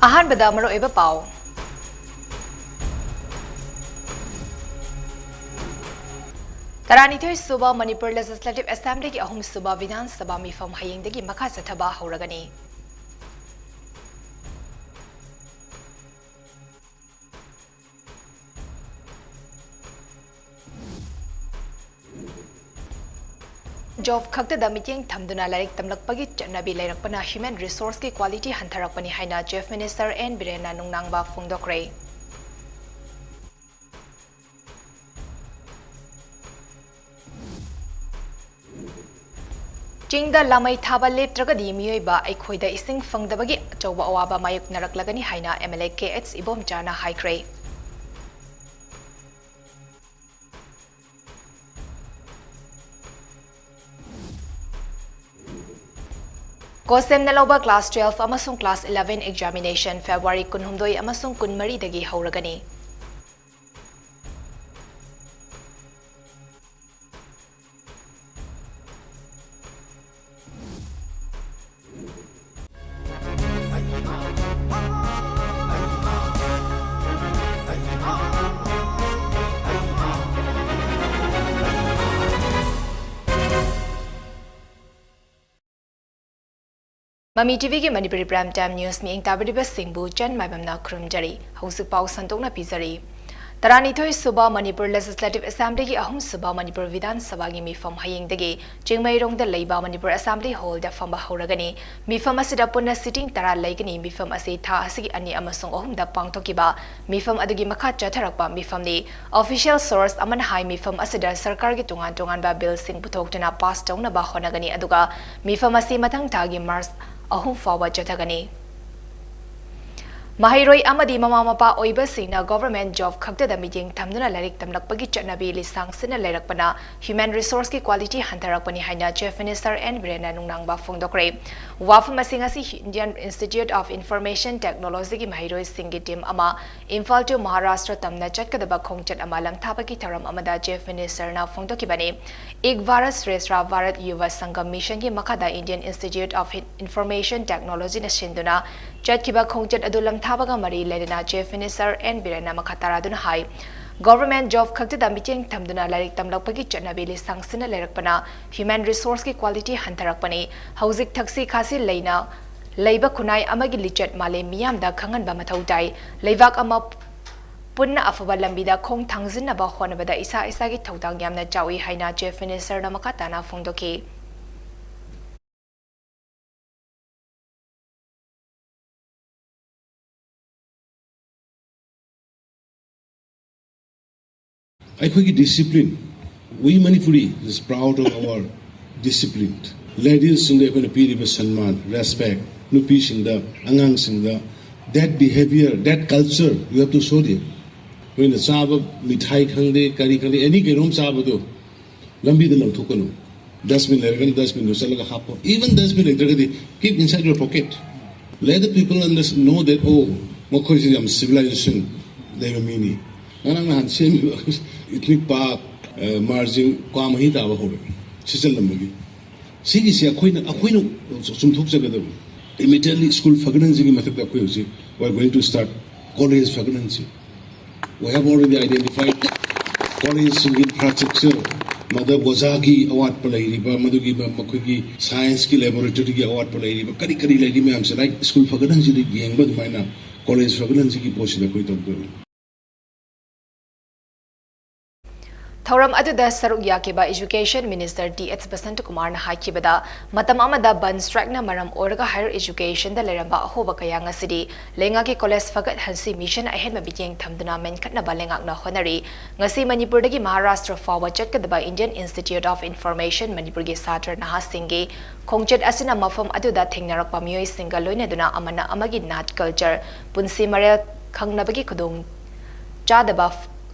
ꯑꯍꯥꯟꯕꯗ ꯃꯔꯨꯑꯣꯏꯕ ꯄꯥꯎ ꯇꯔꯥꯅꯤꯊꯣꯏ ꯁꯨꯕ ꯃꯅꯤꯄꯨꯔ ꯂꯦꯖꯤꯁꯂꯦꯇꯤꯚ ꯑꯦꯁꯦꯝꯕ꯭ꯂꯤꯒꯤ ꯑꯍꯨꯝ ꯁꯨꯕ ꯕꯤꯙꯥꯟ ꯁꯚꯥ ꯃꯤꯐꯝ ꯍꯌꯦꯡꯗꯒꯤ ꯃꯈꯥ ꯆꯠꯊꯕ ꯍꯧꯔꯒꯅꯤ꯫ ꯖꯣꯕ ꯈꯛꯇꯗ ꯃꯤꯠꯌꯦꯡ ꯊꯝꯗꯨꯅ ꯂꯥꯏꯔꯤꯛ ꯇꯝꯂꯛꯄꯒꯤ ꯆꯠꯅꯕꯤ ꯂꯩꯔꯛꯄꯅ ꯍ꯭ꯌꯨꯃꯦꯟ ꯔꯤꯁꯣꯔꯁꯀꯤ ꯀ꯭ꯋꯥꯂꯤꯇꯤ ꯍꯟꯊꯔꯛꯄꯅꯤ ꯍꯥꯏꯅ ꯆꯤꯐ ꯃꯤꯅꯤꯁꯇꯔ ꯑꯦꯟ ꯕꯤꯔꯦꯟꯅ ꯅꯨꯡꯅꯥꯡꯕ ꯐꯣꯡꯗꯣꯛꯈ꯭ꯔꯦ꯫ ꯆꯤꯡꯗ ꯂꯥꯃꯩ ꯊꯥꯕ ꯂꯦꯞꯇ꯭ꯔꯒꯗꯤ ꯃꯤꯑꯣꯏꯕ ꯑꯩꯈꯣꯏꯗ ꯏꯁꯤꯡ ꯐꯪꯗꯕꯒꯤ ꯑꯆꯧꯕ ꯑꯋꯥꯕ ꯃꯥꯌꯣꯛꯅꯔꯛꯂꯒꯅꯤ ꯍꯥꯏꯅ MLA KH ꯏꯕꯣꯝꯆꯥꯅ ꯍꯥꯏꯈ꯭ꯔꯦ꯫ ꯀꯣꯁꯦꯝꯅ ꯂꯧꯕ ꯀ꯭ꯂꯥꯁ 12 ꯑꯃꯁꯨꯡ ꯀ꯭ꯂꯥꯁ 11 ꯑꯦꯛꯖꯥꯃꯤꯅꯦꯁꯟ ꯐꯦꯕ꯭ꯔꯨꯋꯥꯔꯤ 19 ꯑꯃꯁꯨꯡ 24 ꯍꯧꯔꯒꯅꯤ꯫ Mami TV की Manipuri Prime Time News में इंताबरीबा सिंबु चन माइबमना खुरुमजरी हौसिक पाउ संतोकना पिजरी तरानीथोई सुबा मणिपुर लेजिस्लेटिव असेंबली की अहुम सुबा मणिपुर विधान सभा की मिफम हयेंगदगी चिंगमैरोंगदा लैबा मणिपुर असेंबली हॉल दा फंबा हौरगनी मिफम असिदा पुन्ना सिटिंग तरा लैगनी मिफम असि था असि अनि अमसुंग अहुमदा पांगथोकिबा मिफम अदुगी मखा चथरकपा मिफमनी ऑफिशियल सोर्स अमन हाई मिफम असिदा सरकार की तुंगान तुंगान बा बिल सिंग पुथोकतना पास तौनबा होनगनी अदुगा मिफम असि मथंग थागी मार्च अहुम फावा चथगनी Mahiroi amadi mama mapa oibasina government job khakta meeting thamduna larik tamlakpagi chatnabi lisang sina lairakpana human resource ki quality hantarakpani haina chief minister N Birena nungnangba phongdokre wafam asingasi Indian Institute of Information Technology ki mahiroi singi team ama Imphal to Maharashtra tamna chatkadaba khongchat ama lamthapaki tharam amada chief minister na phongdokibani ek Bharat Shreshtha Bharat Yuva Sangam mission ki makhada Indian Institute of Information Technology na sinduna chatkiba khongchat adulam थाबगा मरी लेना chief minister N बिरेना मखतारादुन high government job खक्तदा meeting थमदुना लाइक तमलकपगी चटनबी सांगसिना लेरकपना ह्यूमन रिसोर्स की क्वालिटी हंथरकपनी हौजिक थक्सी खासी लेना लेबा खुनाई अमगी लिचट माले मियामदा खंगनबा मथौ ताई लेवाक अमा पुन्ना अफबा लंबीदा खोंग थांजिनबा होनबदा इसा इसागी थौदांग यामना चावी हाइना चीफ मिनिस्टर ना मखताना फोंदोकी Aikogi discipline. We Manipuri is proud of our discipline. Ladies sing the piriba sanman, respect, nupi singda, angang singda. That behavior, that culture, you have to show them. When the saba mithai khangde, kari khangde, any kerom saba do, lambi the lam thukano. Dustbin lergan, dustbin no salaga hapo. Even dustbin lergan, keep inside your pocket. Let the people know that oh, mokoji am civilization, they have meaning. Anang han same itni pa margin kwam hi ta ba ho sisal lamagi sigi se akoina sum thuk jaga da immediately school fagnancy ki mathak da koi hosi we are going to start college fagnancy we have already identified college infrastructure mother bozagi award palai riba madugi ba makhoi science ki laboratory ki award palai riba kari lai ri me am se like school fagnancy ri yeng ba maina college fagnancy ki post da koi tok do थौरम अदुदा सरुक याकिबा education minister TH. Basant Kumar ना हाइकिबदा मतम अमदा बन strike ना मरम ओरगा higher education दा लेरंबा अहोबा कया ngасidi lenga ki college fagat hansi mission ahen ma bikyeng thamduna menkhatna ba lengak na honari ngasi manipur dagi maharashtra fawa chatkadaba Indian Institute of Information Manipur gi satra na singi khongchet asina mafam aduda thengnarak pa mioi singa loina duna amana amagi nat culture punsi mare khangnabagi khudong chadaba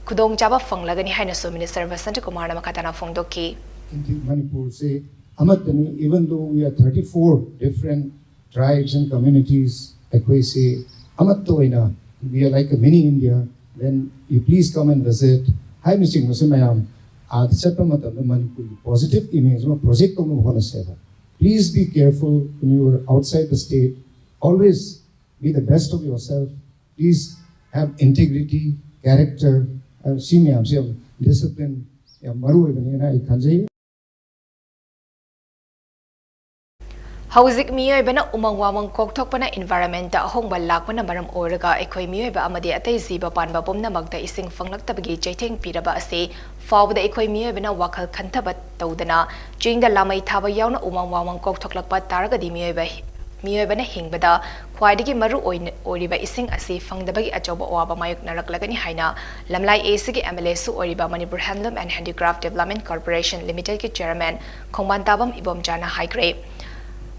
Kudong Java Fong Lagani Hinaso Minister Vasant Kumar Makatana Fongdoki. Manipur say Amatani, even though we are 34 different tribes and communities, say Amatoina, we are like a mini India, then you please come and visit. Hi Mr. Musamayam, the Sepamata Manipur, positive image, project of Please be careful when you are outside the state. Always be the best of yourself. Please have integrity, character, discipline. Hauzik miyoibana umang wamang kokthokpana environment da ahongba lakpana maram oiraga ekhoi miyoiba amadi atai ziba panba pomna magda ising fanglaktabagi chaitheng piraba ase fawbada ekhoi miyoibana wakhal khantaba tawdana chingda lamai thaba yauna umang wamang kokthoklakpa taragadi miyoibana hingbada khwaidagi maru oiriba ising ase fangdabagi achoba waba mayuk naraklagani haina lamlai ac gi MLA su oiriba Manipur Handloom and Handicraft Development Corporation Limited ki chairman Khongban Tabam Ibomjana haikre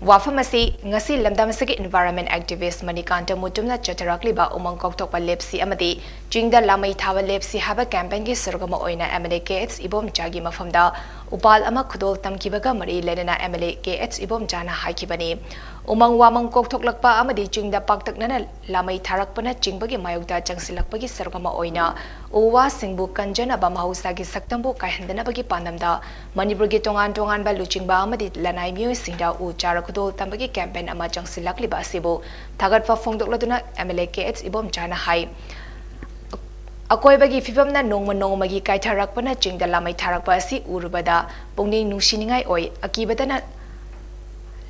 Wafamasi ngasi lamdamasagi environment activist Manikanta Mutumna Chatarakliba umang koktokpa lepsi amadi jingda lamai thawa lepsi haba campaign gi surgama oina MLA KH Ibom Jagi mafamda upal ama khudol tamkibaga mari lenana MLA KH Ibom Jana haikibani umang wamang koktoklakpa amadi jingda paktaknana lamai tharakpana jingbagi mayokda jangsilakpagi surgama oina uwa singbu kanjana ba mahusagi saktambu kaihandana bagi pandamda Manipur gi tongan ba luchingba amadi lanai myo singda u charakudol tambagi campaign ama jangsilakli ba sibu thagatwa phongdokladuna MLA KH Ibom Jana hai akoibagi fifamna nongmagi kaitharakpana jingda lamai tharakpa asi urubada pungning nungsiningai oi akibadana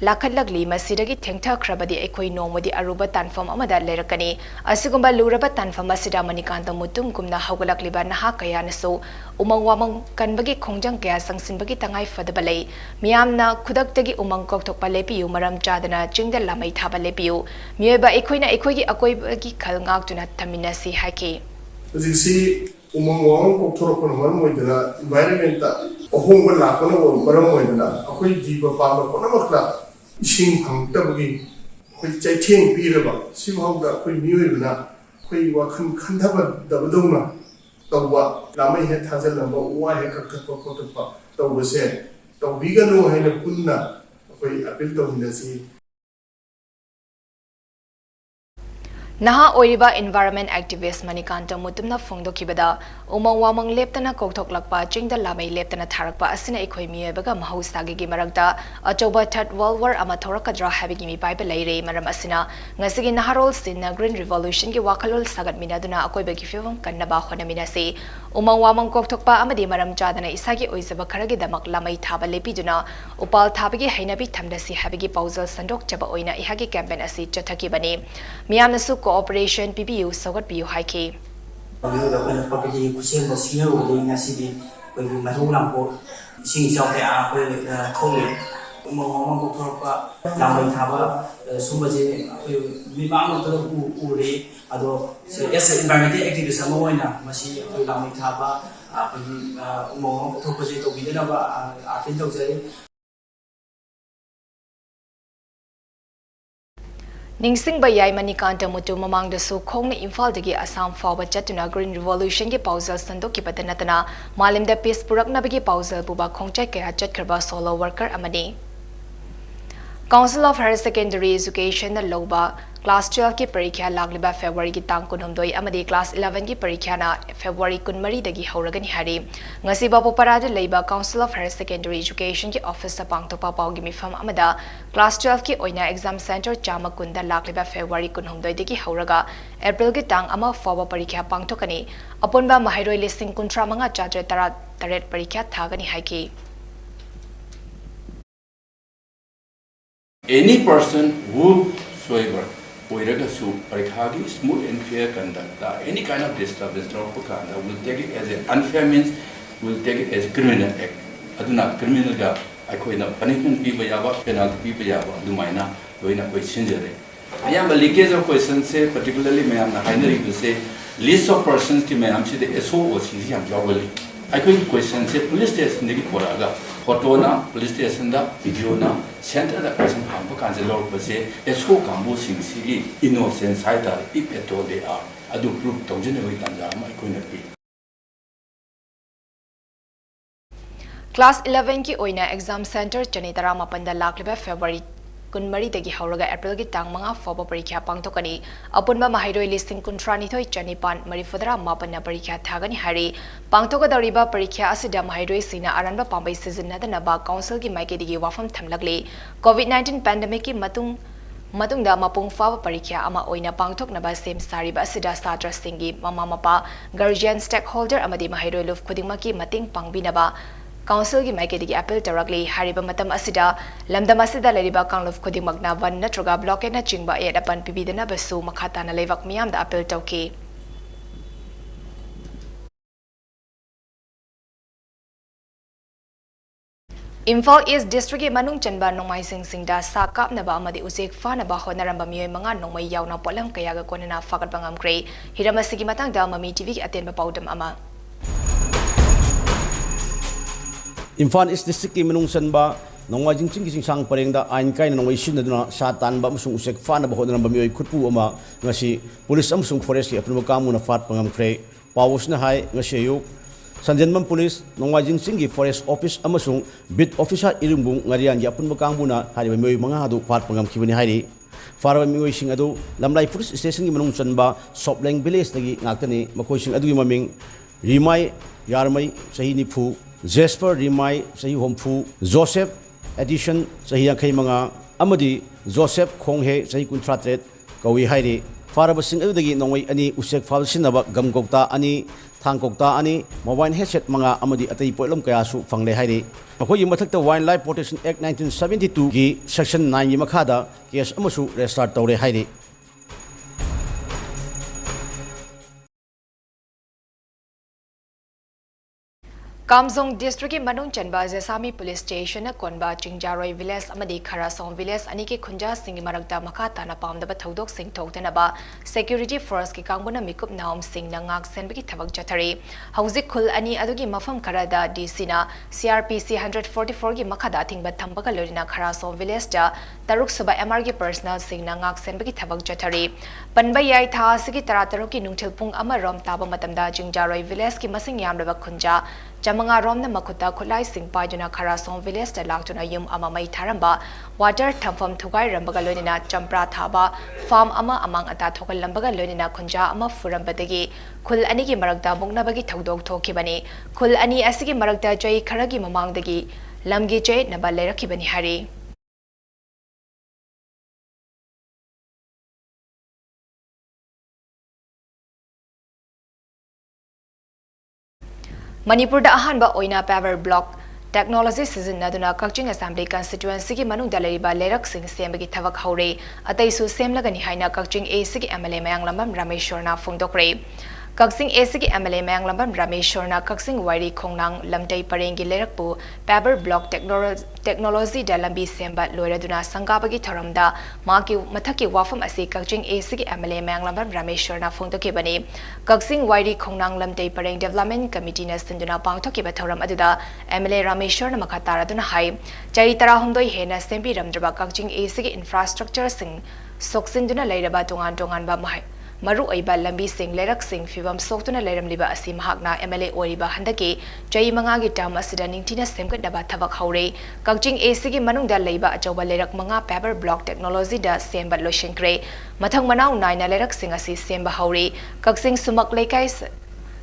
Lakhatlagli masidagi thengtha khrabadi ekhoi nongmodi aruba tanfam amada lerakani asigumba luraba tanfam asida Manikanta Mutum gumna haugalakliba naha kayanasu umang wamang kanbagi khongjang kaya sangsinbagi tangai fadabalai miyamna khudaktagi umang kokthokpa lepiyu maram chadana jingda lamai thaba lepiyu miyoba ekhoina ekhoigi akoibagi khalngaktuna thaminasi haiki Zisi umang wamang kokthorokpana maram oidana environment ta ahongba lakpana maram oidana akoi jiba pama konamakla Ising hangtabagi koi chaitheng piraba simhauda koi miyoibna koi wakhan khandaba dabadona tawba lamai he thajalamba uwa he kakthapa khotapa tawbase tawbiganu haina punna koi appeal tawhinasi Naha oiriba environment activist Manikanta Mutumna phongdokibada umang wamang leptana koktoklakpa jingda lamai leptana tharakpa asina ekhoi miyoibaga mahausagi gi marakta achoba Third World War ama thorakadra habigi mi paiba leire maram asina ngasigi naharol sinna Green Revolution gi wakhalol sagat minaduna akoibagi fivang kannaba khonamina se umang wamang koktokpa amadi maram chadana isagi oizaba kharagi damak lamai thaba lepiduna upal thabagi hainabi thamdasi habigi pauzal sandok chaba oina ihagi campaign asi chathaki bani miyamna su cooperation PBU Sogat PU Haiki. Property Kusim was here within a city when you met Lampo, seeing South Africa, Korea, Mongo Torpa, Lamai Taba, Subaji, Mimano Uri, Ado, yes, environmental activists, Samoina, Masi, Lamai Taba, Mongo Torposito, Vidinaba, Arkinto. Ningsing bayai Manikanta Mutum among the so Kong Imphal dagi Assam Fawba Chatuna Green Revolution gi pausal sandoki patanatana Malim da Peace Purakna bagi pausal buba khongchai kaya chatkraba solo worker amani Council of Higher Secondary Education na loba Class 12 ki parikya lagliba February ki tang kunhumdoi amadi Class 11 ki parikya na February kunmari dagi hauragani hari ngasi bapo parada leiba Council of Higher Secondary Education ki office sa pangtopa pawgi mifam amada Class 12 ki oina exam center chama kunda lagliba February kunhumdoi dagi hauraga April ki tang ama fawba parikya pangtokani apunba mahairoi listing kuntra manga chadre taret parikya thagani haiki Any person whosoever Oiragasu, smooth and fair conduct, any kind of disturbance will take it as an unfair means, will take it as a criminal act. Aduna criminal ga, I could not punishment people yaba, penalty people yaba, Dumaina, doing a question. I am a leakage of questions, say, particularly Mayam Heinrich to say, list of persons to Mayam say the SO was easy and globally. I could question, say, police station, Nigikoraga. Photo na, police station da, video na, center da person hampa kanzelo base, SO Kambu Sing Sigi, innocent side if at all they are. I do prove Tonjin with Tanjama, I couldn't be. Class 11 ki oina exam center Chanitara Mapanda Lakliba February Kunmari dagi hauraga April gi tang manga foba parikya pangtokani apunba mahairoi listing kuntrani thoi chanipan marifudra mapana parikya thagani hari pangtoka dariba parikya asida mahairoi sina aranba pambai season na ba council gi maike digi wafam thamlagli COVID-19 pandemic ki matung matungda mapung fawa parikya ama oina pangthoknaba sem sariba asida satra singi mama mapa guardian stakeholder amadi mahairoi luf khudingmaki mating pangbinaba council gi maikedi appeal tarakli hariba matam asida lamdam asida leriba kangluf khudingmakna van natroga blockade na chingba yet apan pibidana basu makhata na levak miyam da appeal tauki Imphal East District ki manung chanba nongmai singda sa kapnaba amadi usek fanaba honaramba miyoi manga nongmai yauna polam kayaga konana fakat bangam grey hiramasigi matangda Mami TV ki atenba paudam ama Imphal East District ki manung chanba nongmai jingching ki sang parengda ain kai na nongmai sinaduna sa tanba musung usek fanaba honaramba miyoi khutpu ama ngasi police amsung forest ki apnuma kamuna fat bangam grey pawusna hai ngasi yu Sanjanman Police Nongwajing Singi Forest Office amasung Bit Officer Irumbung ngarian ya pun bakambuna hari bamioi mga hadu part pangam kibani hari fara bamioi sing adu lamlai police station gi manung chanba Sopleng village lagi ngaktani makoi sing adu maming Rimai Yarmai sahi nifu Jasper Rimai sahi homfu Joseph Edition sahi yakai mga amadi Joseph Khonghe sahi kuntratret kawi hari fara basing adu dagi nongwai ani usek fal sinaba gamgokta ani Thangkokta ani mobile headset mga amadi atay poilom kaya su fangle hairi makoi mathakta Wildlife Protection Act 1972 gi section 9 gi makhada case amasu restart tawre hairi Kamzong District ki manung chanba Jasami Police Station na konba Chingjaroi Village amadi Kharasong Village ani ki khunja singi marakta makhata na pamdaba thodok sing thoktanaba security force ki kangbuna mikup naum sing na ngak senbagi thabak jathari hauzik khul ani adugi mafam karada DC na CRPC 144 gi makhada thingba thambaga lorina Kharasong Village da taruk suba MR gi personal sing na ngak senbagi thabak jathari panba yai tha sigi taratarok ki nungthil pung ama rom taba matamda Chingjaroi Village ki masing yamraba khunja Jamanga Romna Makuta Kulai Sing Pajuna Kharasong Village da Laktuna Yum Ama Mai Tharamba Water Thamfam Thugai Rambaga Lonina Champra Thaba Farm Ama Amang Ata Thokal Lambaga Lonina Kunja Ama Furambadagi Kul Ani gi Marakta Bungnabagi Thodok Thokibani Kul Ani Asigi Marakta Jai Kharagi Mamangdagi Lamgi Jai Naba Lerakibani Hari Manipur da ahanba oina power block technology season naduna Kaching Assembly constituency ki manung dalariba lerak sing sembagi thavak haure atai su semlagani haina Kaching AC ki MLA Mayang Lambam Rameshwar na phongdokre Kaksing AC ki MLA Mayang Lambam Rameshwar na Kaksing Wairi Khongnang Lamdai Parengi lerakpu power block technology da lambi semba loiraduna sangabagi thoramda maki mathaki wafam asi Kaching AC ki MLA Mayang Lambam Rameshwar na phongdoke bani Kaksing Wairi Khongnang Lamdai Pareng Development Committee na sinduna pangthoki ba thoram aduda MLA Rameshwar na makhatara duna hai chai tara homdoi hena sembi ramdraba Kaching AC ki infrastructure sing soksinduna leiraba tongan ba mahai Maru Aiba Lambi Sing Lerak Sing Fibam Soktuna Leram Liba Asi Mahakna MLA Oriba Handaki Jai Mangagi Tam Asida Ningtina Semkat Daba Thavak Haure Kaching AC ki manung da leiba achoba lerak manga paper block technology da semba loshinkre mathang manau naina lerak sing asi semba haure Kaching Sumak Lekai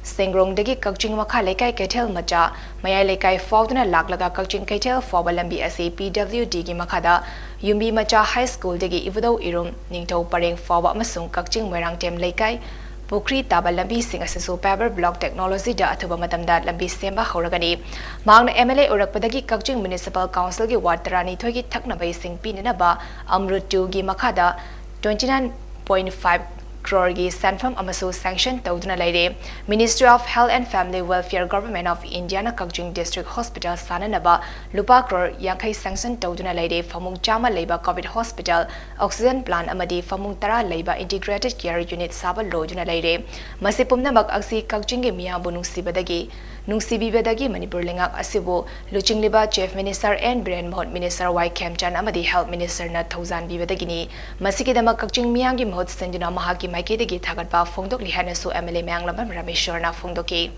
Sengrong dagi Kaching Makha Lekai Ketel Macha Mayai Lekai Fauduna Laklaga Kaching Ketel Fobalambi Asi PWD gi Makhada Yumbi Macha High School dagi Ivudo Irum Ningtau Pareng Foba Masung Kaching Merang Tem Lekai Pukri Taba Lambi Sing Asisu Paper Block Technology da Athuba Matamda Lambi Semba Horagani Mangna MLA Urakpadagi Kaching Municipal Council gi Ward Tarani Thogi Thakna Bai Sing Pinanaba Amrut 2 gi Makhada 29.5 crore gi sanfam amasu sanction tawduna laire Ministry of Health and Family Welfare Government of India na Kaching District Hospital sananaba lupa crore yankai sanction tawduna laire famung chama leiba COVID hospital oxygen plant amadi famung tara leiba integrated care unit sabal lojuna laire masipumna mak aksi Kaching gi miya bunung sibadagi nungsibibadagi Manipur lengak asibo luching liba Chief Minister and Brain Mohot Minister Y Kemchan amadi Health Minister na thousand bibadagini masikidama Kaching miyangi mohot senduna mahaki maikidagi thagatba phongdok lihana su MLA Mayang Lambam Rameshwar na phongdoki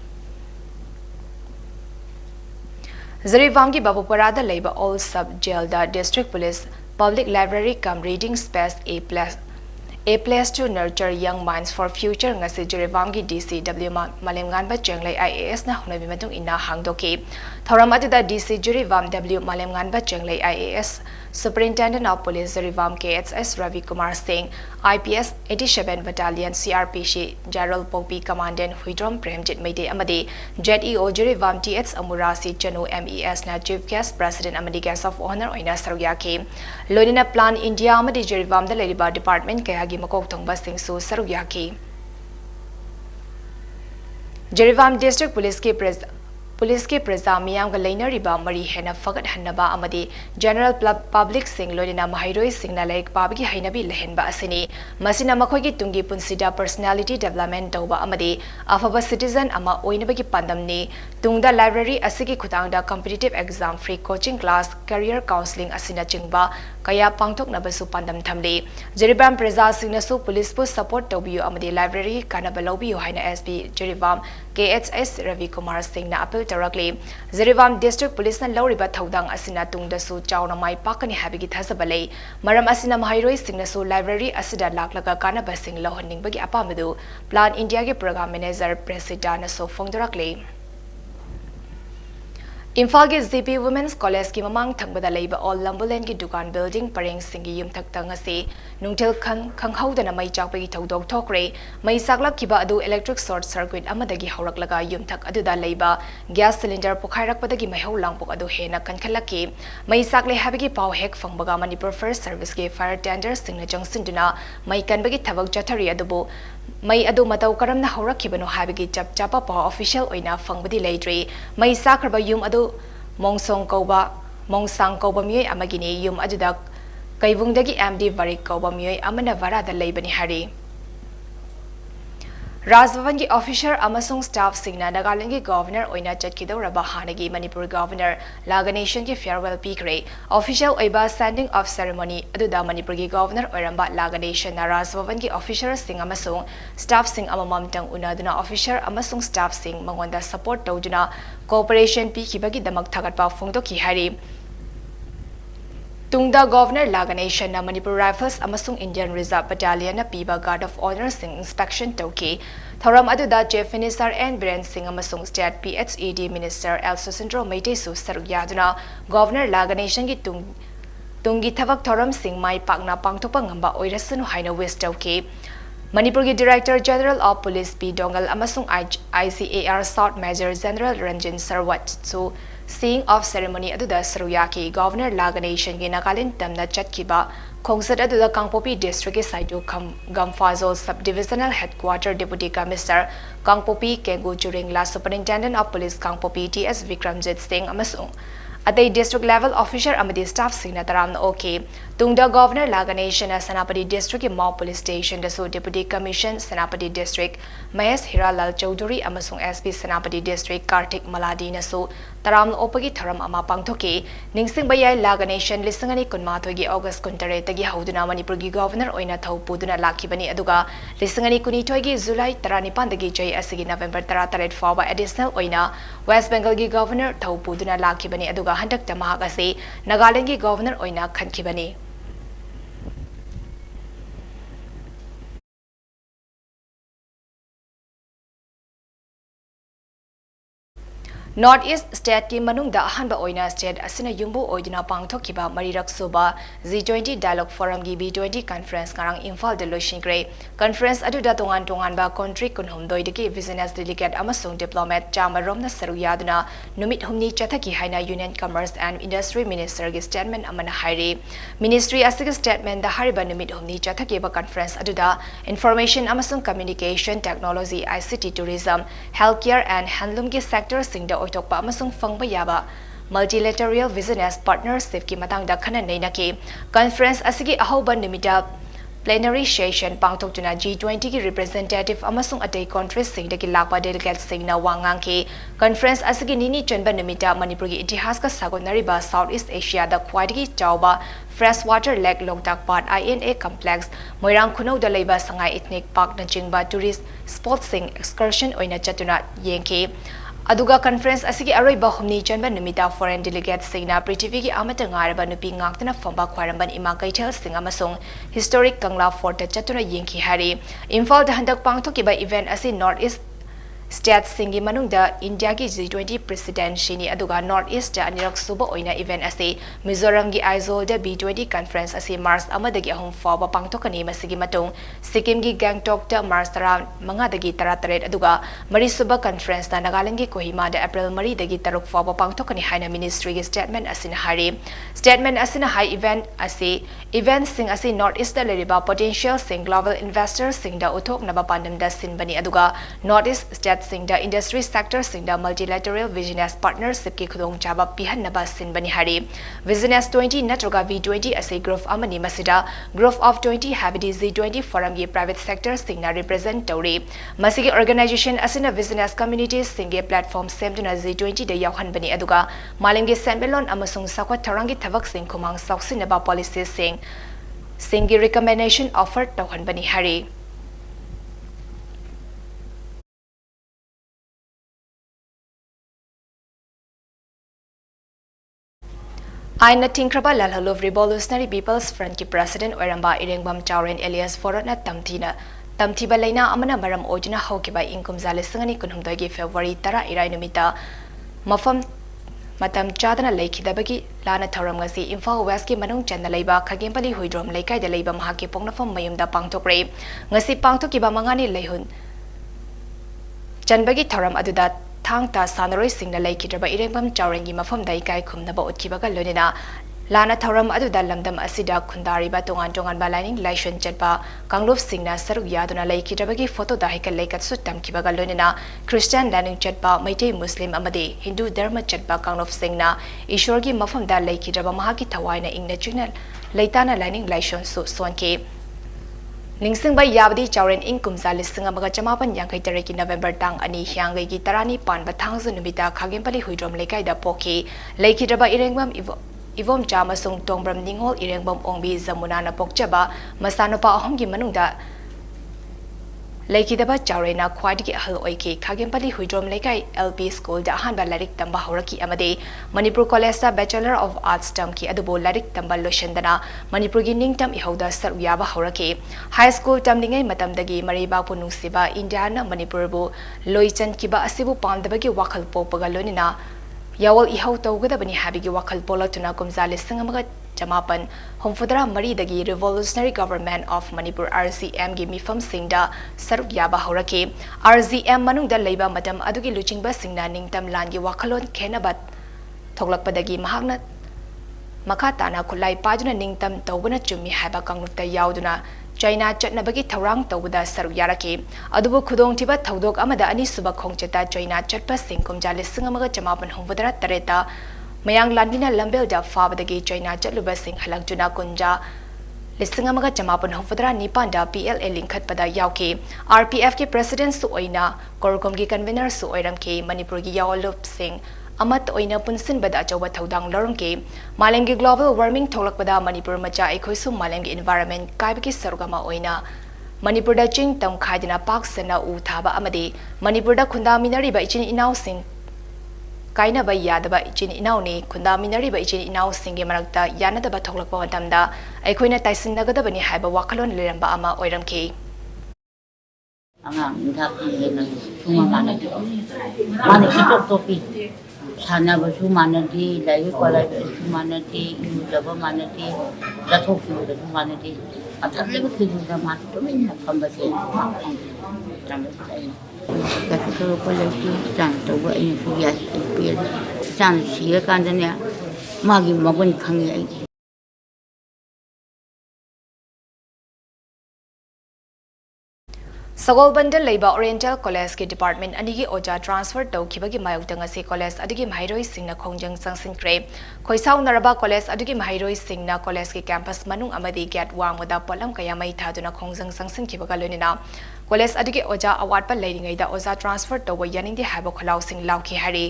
Zarivamgi Babuparada Leiba All Sub Jail da District Police Public Library cum Reading Space A place to nurture young minds for future ngasi Jirivam gi DCW Malemngan ba Chenglei IAS na honabi matung ina hangdoki. Thoram adida DC Jirivam W Malemngan ba Chenglei IAS Superintendent of Police Jirivam KHS Ravi Kumar Singh IPS 87 Battalion CRPC General Popi Commandant Huidrom Premjit Meide Amadi JEO Jirivam TH Amurasi Chanu MES na Chief Guest President Amadi Guest of Honor oina sarugyaki. Loinina Plan India Amadi Jirivam da Ladiba Department kayagi makok thongba singsu sarugyaki. Jirivam District Police के प्रजा मियाम का लेनरिबा मरी हेना फगत हन्नबा अमदी general public सिंह लोनिना महिरोई सिंह लाइक पाबगी हैनबी लहनबा असनी मसिना मखोगी तुंगी पुंसिदा पर्सनालिटी डेवलपमेंट तौबा अमदी अफबा सिटीजन अमा ओइनबगी पंदमनी तुंगदा लाइब्रेरी असिगी खुतांगदा competitive exam free coaching class career counselling असिना चिंगबा कया पांगथोकनबसु पंदम थमली जरिबाम प्रजा सिंहनसु पुलिस पु सपोर्ट तौबियो अमदी लाइब्रेरी कानबा लौबियो हैना SP Jiribam KHS Ravi Kumar Singh na appeal tarakli Jirivam District Police na lauriba thaudang asina tungdasu chawna mai pakani habigi thasabalei maram asina mahiroi singna su library asida laklaga kanaba sing lohonning bagi apamadu Plan India ke program manager President na so phongdarakli Imphal ke ZP Women's College ki mamang thangbada leiba all lambulen ki dukan building pareng singi yum thakta ngasi nungthil khanghauda na mai chakpagi thodok thokre mai saklak kiba adu electric short circuit amadagi hauраklaga yum thak aduda leiba gas cylinder pokhairakpadagi maihau langpok adu hena kankhalaki mai sakle habigi pau hek phangbaga Manipur First Service ke fire tender singna jangsinduna mai kanbagi thabak chathari adubu mai adu matau karamna haurakibano habigi chap chapa pa official oina fangbadi leidri mai sakraba yum adu mongsang kauba miyoi amagini yum aduda kaibungdagi MD Varik kauba miyoi amana varada leibani hari Rajbhavan ki officer amasung staff singna Nagaland ki governor oina chatkidoraba hanagi Manipur governor Laganation ki farewell pikre official oiba standing off ceremony aduda Manipur ki governor oiramba Laganation na Rajbhavan ki officer sing amasung staff sing amamam tang unaduna officer amasung staff sing mangonda support tawduna cooperation pikibagi damak thagatpa phongdoki hari Tungda Governor Laganation na Manipur Rifles amasung Indian Reserve Battalion na piba Guard of Honor sing inspection tawki Thoram aduda Chief Minister N. Biren Singh amasung State PHED Minister El Susindro Meitesu sarugyaduna Governor Laganation ki tungi thavak Thoram Singh mai pakna pangthokpa ngamba oirasunu haina west tawki Manipur ki Director General of Police P. Dongal amasung ICAR South Major General Ranjan Sarwat so seeing of ceremony aduda saruyaki Governor Laganation ki Nagaland tamna chatkiba khongsat aduda Kangpopi District ki Saitu Gamfazol Subdivisional Headquarter Deputy Commissioner Kangpopi Kengu Juringla Superintendent of Police Kangpopi TS Vikramjit Singh amasung Atay district level officer amadi staff singna taramna okay tungda Governor Laganation na Senapati District ki Mau Police Station dasu Deputy Commission Senapati District Mahesh Hiralal Chaudhary amasung SP Senapati District Kartik Maladi nasu taramna opagi tharam ama pangthoki ningsing bayai Laganation lisangani kunmathoi gi August 13 tagi hauduna Manipur gi Governor oina thau puduna lakhibani aduga lisangani kunithoi gi July 19 dagi jai asigi November 13 fawa additional oina West Bengal gi Governor thau puduna lakhibani aduga handak tamahak ase Nagaland gi Governor oina khankibani North East State ki manungda ahanba oina state asina yumbu oidina pangthokiba marirak soba G20 Dialogue Forum gi B20 conference karang Imphal de loishingre conference aduda tongan ba country kunhum doidagi business delegate amasung diplomat chamarom na saruyaduna numit humni chathaki haina Union Commerce and Industry Minister gi statement amana hairi ministry asig statement da hariba numit humni chathaki ba conference aduda information amasung communication technology ICT tourism healthcare and handloom gi sector singda oitokpa amasung fangba yaba multilateral business partnership ki matangda khana neinaki conference asigi ahoba numita plenary session pangthokjuna G20 ki representative amasung atei countries singda ki lakpa delegate singna wangang ki conference asigi nini chanba numita Manipur ki itihas ka sagonari ba Southeast Asia da khwaidagi chawba freshwater lake Longtak Part INA complex Moirang Khunau da leiba Sangai ethnic park na jingba tourist spot sing excursion oina chatuna yengki Aduga conference asigi aroiba humni chanba numita foreign delegates singna prithvi gi amata ngaraba nupi ngakna fomba khwaramban ima kaithal sing amasung historic Kangla Fort chatuna yingki hari Imphal da handak pangthokiba event asi North East State singi manungda India ki G20 president shini aduga North East da anirak suba oina event ase Mizoram gi Aizawl da B20 conference ase Mars amadagi ahum fawba pangthokani masigi matung Sikkim gi Gangtok da Mars tara manga dagi tarat aduga Mari suba conference da Nagaland gi Kohima da April Mari dagi taruk fawba pangthokani haina ministry gi statement asina hari statement asina high event sing ase North East da leriba potential sing global investors sing da uthok naba pandam da sinbani aduga North East State sing da industry sector sing da multilateral business partnership ki khudong chaba pihan naba sinbani hari business 20 natroga V20 ase group amani masida group of 20 habiti Z20 forum gi private sector sing na represent tawri masigi organization asina business communities sing ge platform semduna Z20 da yawhan bani aduga malingi sembelon amasung sakwat tharangi thabak sing khumang saksinaba policies sing gi recommendation offer tawhan bani hari Aina Tinkraba Lalhalov Revolutionary People's Front ki President Oiramba Irengbam Chauren Elias Forotna Tamthiba Laina Amana Maram Ojina Hokiba Inkum Zalisangani Kunhumdogi February Tara Irai Numita Mafam Matam Chadana Lakidabagi Lana Tauramgasi Imphal West ki Manung Chanda Leiba Kagempali Huidrom Laikai de Leiba Mahaki Pongnafam Mayumda Pangtokre Ngasi Pangtokiba Mangani Leihun Chanbagi Tauram Adudat Thang ta sanaroi singna laikidraba Irengbam Chaurengi mafam dai kai khumnaba utkibaga lonina lana thoram aduda lamdam asida khundariba tongan ba lining laishon chatba kangluf singna saruk yaduna laikidrabagi photo da hekal laikat sutam kibaga lonina Christian lining chatba maitei Muslim amade Hindu dharma chatba kangluf singna ishorgi mafam da laikidraba mahaki thawaina ingna chunal leitana lining laishon su sonke Ningsing bay yabdi Chauren Inkum Zalising amaga chamapan yang kay tariki November tang ani hyangay gi tarani pan batangzo numita Kagempali Huidrom Lekay da Poki Leki draba Irengbam Ivom Chamasung Tongbram Ningol Irengbam Ongbi Zamuna na Pokchaba Masano pa ahom gi manungda Leki daba Chaurena Kwadiki Ahal Oiki Kagempali Huidrom Lekay LP School da Hanba Larik Tamba Horaki Amade Manipur College da Bachelor of Arts Tamki Adubo Larik Tamba Loshendana Manipur gi Ningtam Ihoda Saruyaba Horaki High School Tamlingai Matamdagi Mariba Punungsiba Indiana Manipur bu Loichan Kiba Asibu Pandabagi Wakal Popaga Lonina Yawal Ihau Togadabani Habigi Wakal Polatuna Kumzali Singamaga Jamapan Homfudra Mari dagi Revolutionary Government of Manipur RCM gi mifam singda saruk yaba horaki RCM manungda leiba madam adugi luchingba singna ningtam langi wakalon kenabat thoglakpadagi mahakna makatana khulai pajuna ningtam tawbuna chumi haba kanglufta yauduna China chatnabagi thawrang tawda saruk yaraki adubu khudong tiba tawdok amada ani suba khongcheta China chatpa singkum jalising amaga jamapan homfudra tareta Mayang Landina Lambel da Fabadagi China Chatluba Singh Halagjuna Kunja Listangamaga Jamapan Hofudra Nipanda PLA Linkat Pada Yauki RPF ki President Su Oina Korkom ki Convener Su Oiram ki Manipur ki Yawolup Singh Amat Oina Punsin Bada Achawa Thaudang Lorong ki Malem ki Global Warming Tholak Pada Manipur Macha Ekhoisu Malem ki Environment Kaibaki Sarugama Oina Manipur da Ching Tam Khaidina Pak Sena U Thaba Amadi Manipur da Khunda Minari ba Ichin Inau Singh Kaina ba yadaba ichin inaw ni khunda minari ba ichin inaw singe marakta yanadaba thoklakpa matamda aikhoina taisinnagadaba ni haiba wakalon leramba ama oiramki angang inthak hena suma manadi mani kitok topi sana ba su manadi lai kolai ba su manadi yudaba manadi rathok su manadi athalle ba kidu da mat to min khamba se Tapi kalau kolektif jangan tahu ini dia biar jangan siakan dan ya magi maupun kangi Sagol Bandal Leiba Oriental College ki Department anigi oja transfer tawkibagi mayokdanga se college adugi mahairoi singna khongjang sangsinkre Khoisau Naraba College adugi mahairoi singna college ki campus manung amadi gate wangmoda polam kaya mai thaduna khongjang sangsinkibaga lonina College adugi oja award pa leiringai da oja transfer tawa yaning di haibo khalau sing lauki hari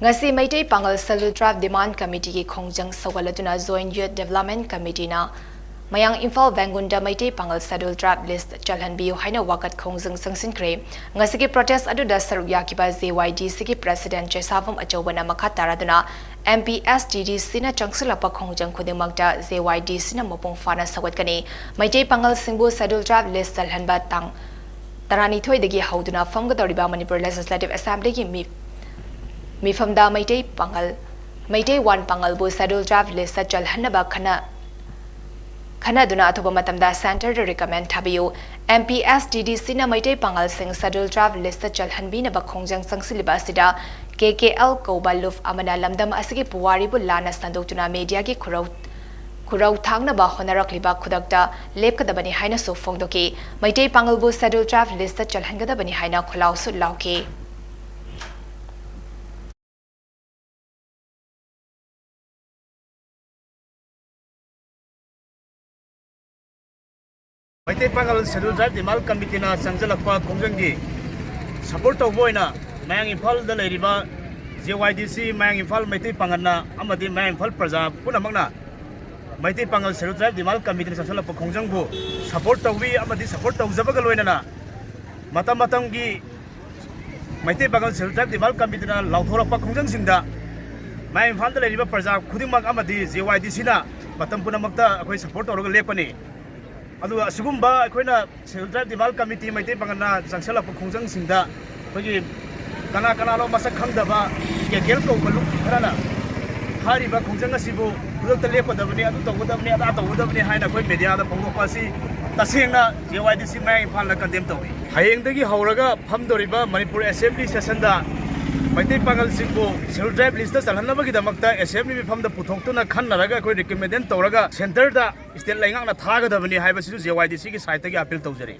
ngasi Maitai Pangal Salu Tribe Demand Committee ki khongjang sawalatuna Joint Youth Development Committee na Mayang Imphal Bangunda Maitai Pangal Scheduled Tribe List Chalhanbiu haina wakat khongjang sangsin kre ngasi ki protest aduda sarugya ki ba JYDC ki President Chesavam Achobana makha taraduna MPSDDC na changsulapa khongjang khudimagta JYDC na mopong fana sawatkani Maitai Pangal Singbu Scheduled Tribe List Chalhanba tang tarani thoidagi hauduna famga doriba Manipur Legislative Assembly ki Mifamda Maitai Pangal Maitai 1 Pangal bu Scheduled Tribe List Chalhanaba khana duna athoba matamda center to recommend thabiu MPSDDC na Maitai Pangal Singh Scheduled Tribe List Chalhanbi na ba khongjang sangsiliba sida KKL Kobaluf amana lamdam asigi puwari bu lana sandotuna media ki khurau thangna ba honarak liba khudakta lepkadabani haina so phongdoki Maitai Pangal bu Scheduled Tribe List Chalhangadabani haina khulaw su lauke Maitai Pangal Scheduled Tribe Demand Committee na sangjalakpa khongjanggi support tawboina Mayang Imphal da leiriba JYDC Mayang Imphal Maitai Pangal na amadi Mayang Imphal praja punamakna Maitai Pangal Scheduled Tribe Demand Committee na sangjalakpa khongjangbu support tawbi amadi support tawjabaga loinana matamgi Maitai Pangal Scheduled Tribe Demand Committee na lauthorakpa khongjangsinda Mayang Imphal da leiriba praja khudimak amadi JYDC na matam punamakta akhoi support tawraga lepani adu asugumba akoina Scheduled Tribe Demand Committee Maitai Pangal na sangsalapa khongjang singda kogi kana lo masak khangdaba KKL ko kalu kharana hariba khongjang asibu pudakta lepodabani adu tawdabani ada tawdabani haina koi media da phongokpasi tasengna JYDC Mayang Imphal na condemn tawi hayengdagi hauraga phamdoriba Manipur Assembly session da Maitai Pangal singbu Scheduled Tribe List chalhanabagi damakta Assembly mifamda puthoktuna khannaraga koi recommend tawraga center da state laingakna thagadabani haibasidu JYDC ki site gi appeal tawjari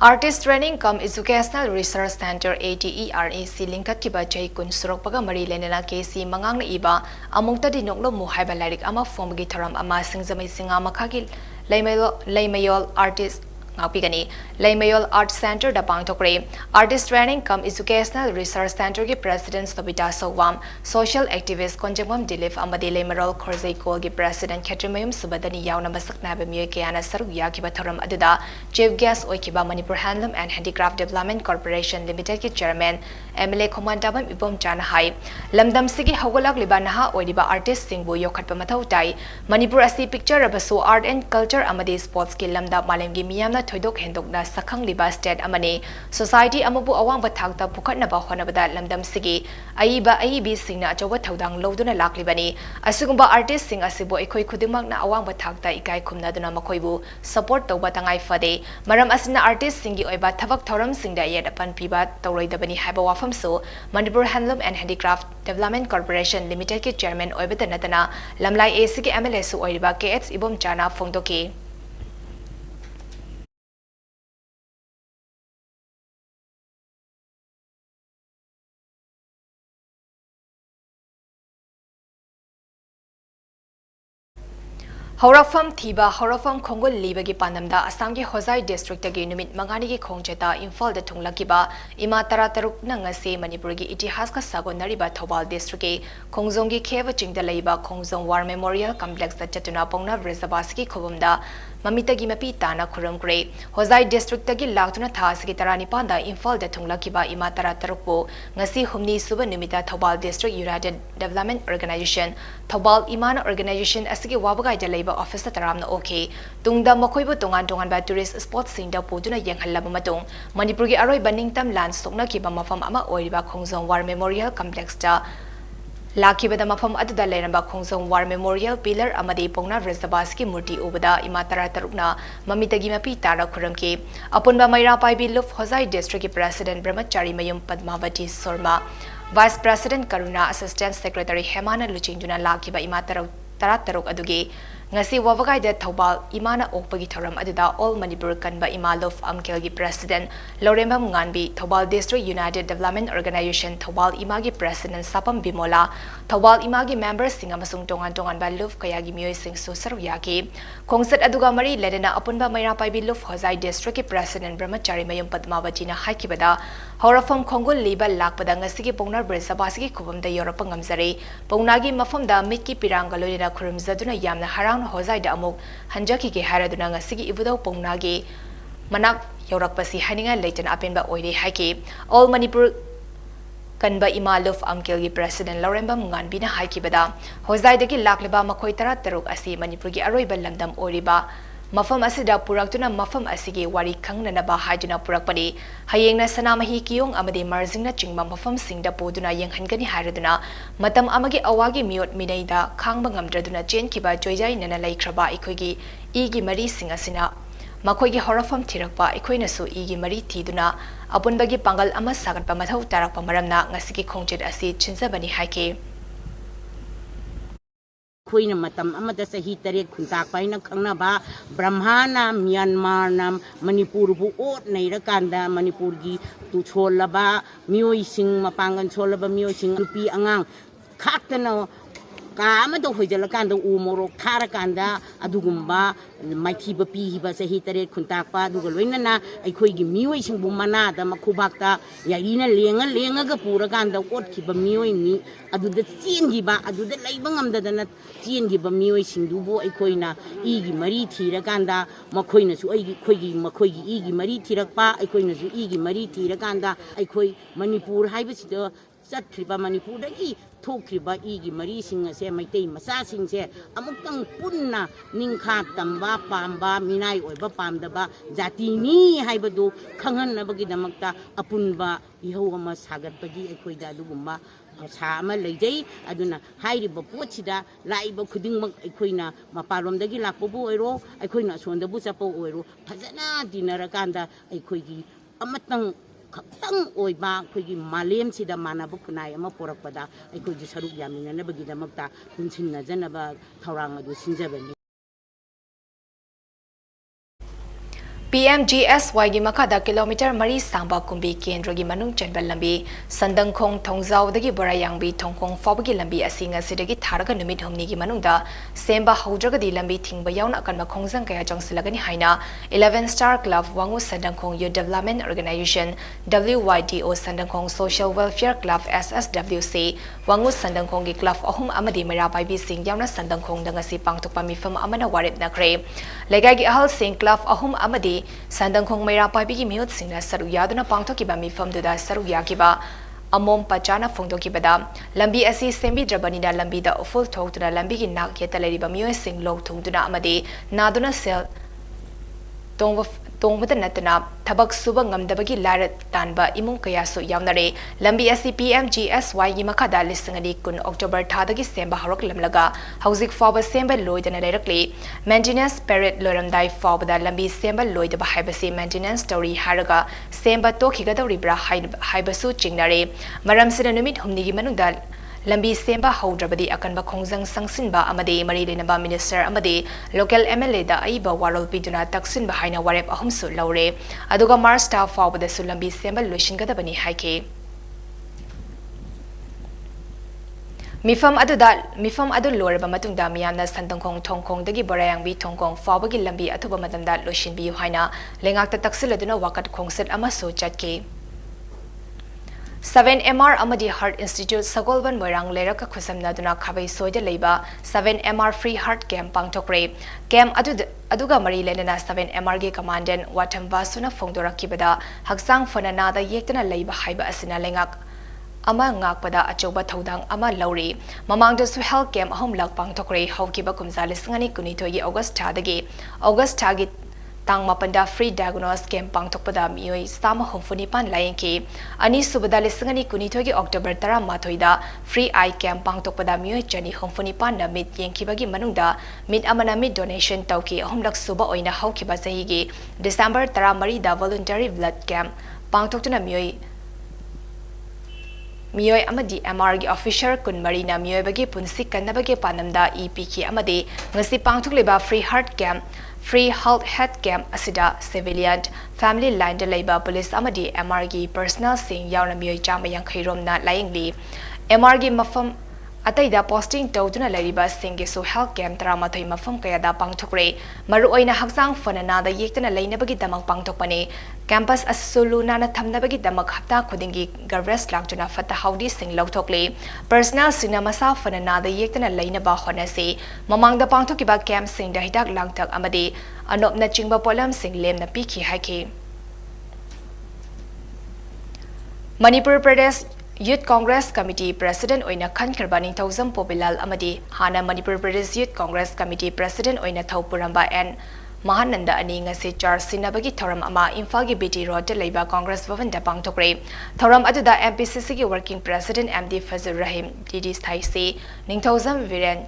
Artist Training Cum Educational Research Center ATERAC Linkat Kiba Jai Kun Surokpaga Mari Lenena KC Mangang na iba amongta dinoklo mo haiba larik ama formagi tharam ama singjamai singa makhagi Laymayol Artist ngapigani Laymayol Art Center da pangtokre Artist Training Cum Educational Research Center ki President Sobita Sowam Social Activist Konjamam Dilif amadi Laymayol Khorzai Kol ki President Khetrimayum Subadani yauna masakna ba miyoy kayana sarugya ki batharam aduda Chief Guest oikiba Manipur Handloom and Handicraft Development Corporation Limited ki Chairman MLA Khomandabam Ibom Chana hai lamdam sigi hawalak liba naha oidiba artist singbu yokhatpa mathau tai Manipur asi picture abasu art and culture amadi sports ki lamda malemgi miyamna thoidok hendokna sakhang liba state amane society amabu awang bathakta pukhatna ba honabada lamdam sigi aibi singna achoba thodang loduna laklibani asugumba artist sing asibo ekhoi khudimak na awang bathakta ikai khumna duna makoibu support tawba tangai fade maram asina artist singi oiba thabak thoram singda yet apan piba tawroidabani haiba wafamso Manipur Handloom and Handicraft Development Corporation Limited ki Chairman oibata natana lamlai AC ki MLA su oiba KH Ibom Chana phongdoki Horafam Thiba Horafam Kongol Libagi Pandamda Asamgi Hozai District again Numit Mangani Kongcheta Imphal the Tunglakiba Ima Tarataruk Nangase Manipurgi Itihaska Sagonariba Thobal District Kongzongi Keva Ching the Laiba Kongzong War Memorial Complex the Chatuna Pongna Rezabaski Kovumda Mamitagi Mapi Tana Kurum Gray Hozai District Tagi Lautuna Tasaki Tarani Panda Imphal the Tunglakiba Ima Taratarukpo Ngasi Humni Suba Numita Thobal District United Development Organization Thobal Imana Organization Asiki Wabagai the Labor Office taramna okay tungda makoibu tongan ba tourist spot singda poduna yenghalaba matung Manipur gi aroi baningtam land sokna kiba mafam ama oiriba Khongjong War Memorial Complex ta lakibada mafam aduda leramba Khongjong War Memorial Pillar amadi pongna Rezabaski Murti ubada imatara tarukna mamitagi mapi tara khuramki apunba maira paibi luf Hozai District President Brahmachari Mayum Padmavati Sorma Vice President Karuna Assistant Secretary Hemana Luchingduna lakiba imatara tarataruk adugi ngasi wabagai de Thobal imana okpagi thoram aduda All Manipur kanba imalof amkelgi President Lorembam Nganbi Thobal District United Development Organization Thobal imagi President Sapam Bimola Thobal imagi members singa masung tongan ba luf kayagi mioy sing susar yaki kongsat aduga mari ledena apunba maira paibi luf Hozai District President Brahmachari Mayum Padmavati na haikibada Horafam Kongul Liba Lakpada ngasigi Pongnar Bridge Sabasigi Kubum de Europangam Zari, Pongnagi Mafam da Mitki Pirangalina Kurum Zaduna Yamna Haran Hozai da Amuk, Hanjaki Haraduna ngasigi Ivudo Pongnagi, Manak Yorakpasi Haninga Leighton Apinba Oide Haki, all Manipur Kanba Imaluf Amkilgi President Loremba Munganbina Haikibada, Hozaidaki Lakleba Makoitara Taruk Asi Manipurgi Aroiba Landam Oriba, Mafam Asida Puraktuna Mafam Asigi Wari Kangnanaba Hajuna Purakpadi, Hayengna Sanamahi Kiong Amadi Marzingna Chingba Mafam Singda Poduna Yang Hangani Haraduna, Matam Amagi Awagi Miot Minaida, Kangbangam Draduna Jen Kiba Joyjai Nana Laikraba Ikogi, Igi Mari Singasina. Makoigi horafam tirakpa ikoina su igi mari tiduna apunbagi pangal ama sagatpa mathau tarakpa maramna ngasigi khongchit asi chinjabani haike Kuina matam amada sahi tarik kuntak paina khangna ba Brahmana Myanmar nam Manipur bu ot nairakanda Manipur gi tu cholaba mioi sing mapangan cholaba mioi sing rupi angang khaktana Kama do Hojalakan, Umoro, Karakanda, Adugumba, Mighty Bapi, Basahitare, Kuntapa, Dugalina, a quick muation Bumana, the Makubaka, Yarina Lenga, Lenga Puraganda, what keep a mewing, Adu the Tiengiba, Adu the Labangam, the Tiengiba muation Dubo, Equina, Igi Marie Tiraganda, Macoina, Quigi, Macoigi, Igi Marie Tirapa, Equina, Igi Marie Tiraganda, I quay Manipur, Hibis, Satriba Manipur, Tokriba Igi Marie Sing se Maitei Masasing se Amukang Punna Ningka Tamba Pamba Minai or Bapamdaba Zatini Haibadu Kangan Nabagidamaka Apunba Yehoma Sagat Bagi Equida Dugumba Sama Lady Aduna Haidi Bapochida Laiba Kuding Equina Maparom de Gilapo Ero Equina Son the Busapo Ero Pazana Dinarakanda Equigi Amatang Tang Oiba, Quigi Malim Sida Mana Bukunai, Maporapada, I could just Haru Yamin and never get a Makta, Punchina Zenaba, Taranga, the Sinjavan. PMGSY gi makada kilometer mari sangba kumbi kendro gi manung chenbal lambi sandang khong thongzau dagi borayang bi thongkhong fawgi lambi asinga sidagi tharaga numit humni gi manungda semba haudraga di lambi thingba yauna kanba khongjang kaya jangsilagani haina 11 Star Club Wangu Sandang Khong Youth Development Organization WYDO Sandang Khong Social Welfare Club SSWC Wangu Sandang Khong gi club ahum amadi mera pai bi sing yauna Sandang Khong dangasi pangthokpa mifam amana warit nakre legai gi ahal sing club ahum amadi Sandang Khong Maira Paibi Miut Singna Saru Yaduna Pangtokiba Mifam Duda Saru Yakiba Amom Pachana Fongdokibada Lambi Asi Sembi Drabanida Lambi da Uful Tokuna Lambi gi Nak Yetaleriba Mio Sing Log Tungduna Amadi Naduna Sel Tongwata Natana Tabak Suba Ngamdabagi Larat Tanba Imung Kayasu Yaunare Lambi Asi PMGSY Yimakada Listangadi Kun October Tadagi Semba Harok Lamlaga Hauzik Faba Semba Lloyd and directly Maintenance Parrot Loramdai Faba Lambi Semba Lloyd Bahibasi Maintenance Story Haraga Semba Tokigada Ribra Hibasu Chingnare Maram Sinanumit Humnigi Manundal Lambi Semba Haudrabadi Akanba Khongjang Sangsinba Amade Mari Lenaba Minister Amade Local MLA da Aiba Warol Piduna Taksin Bahaina Warep Ahumsu Laure Aduga Mar Staff Fawba the Sulambi Semba Lushingadabani Haike Mifam Adu Loraba Matunda Miana Santongkong Tongkong Dagi Borayang Bi Tongkong Fawbagi Lambi Atuba Madanda Lushin Bi Haina Lengakta Taksiladuna Wakat Kongset Amaso Chatke 7MR Amadi Heart Institute Sagolban Moirang Leraka Kusamna Duna Kabai Soja Leba 7MR Free Heart Camp Pangtokre Camp Aduga Mari Lenana 7MR Ge Commandant Watam Basuna Fongdora Kibada Haksang Fanana da Yektana Leba Haiba Asina Lengak Ama Ngakpada Achoba Todang Ama Lauri Mamang Dosu Health Camp Homelak Pangtokre Haukiba Kumzalis Ngani Kunito Ye August Tagi Tang Mapanda Free Diagnose Camp Pangtokpada Mioi Sama Homfuni Pan Layanki Ani Subada Lisangani Kunitogi October Tara Matoida Free Eye Camp Pangtokpada Mioi Chani Homfuni Panda Mid Yankibagi Manunda Mid Amana Mid Donation Tauki Homlak Suba Oina Haukiba Zahigi December Tara Marida Voluntary Blood Camp Pangtoktuna Mioi Amadi MR gi official kun marina mioi bagi punsi kanabagi panamda EPK amadi ngasi pangtukleba Free Heart Camp Free Health Head Camp asida civilian family line de labor police amadi MR gi personal sing yauna mioi chama yang khairom na laingli MR gi mafam Ataida posting tawduna lariba singisu health camp taramatoi mafam kayada pangthokre maruoina haksang fanana da yektana leinabagi damak pangthokpani campus asuluna na thamnabagi damak hapta khudingi garves laktuna fata haudi sing lokthokle personal cinema sa fanana da yektana leinaba honase mamangda pangthokiba camp sing da hidak langtak amadi anopna chingba polam sing lemna pikhi haiki Manipur Pradesh Youth Congress Committee President Oina Khan Kharbani Thousand Pobilal Amadi Hana Manipur Pradesh Youth Congress Committee President Oina Thopuramba and Mahananda Ani ngasi char sinabagi thoram ama Imphal gi BT Road de leiba Congress Bhavan da pangthokre thoram aduda MPCC gi Working President MD Fazil Rahim DD Sthai se Ningthozam Viren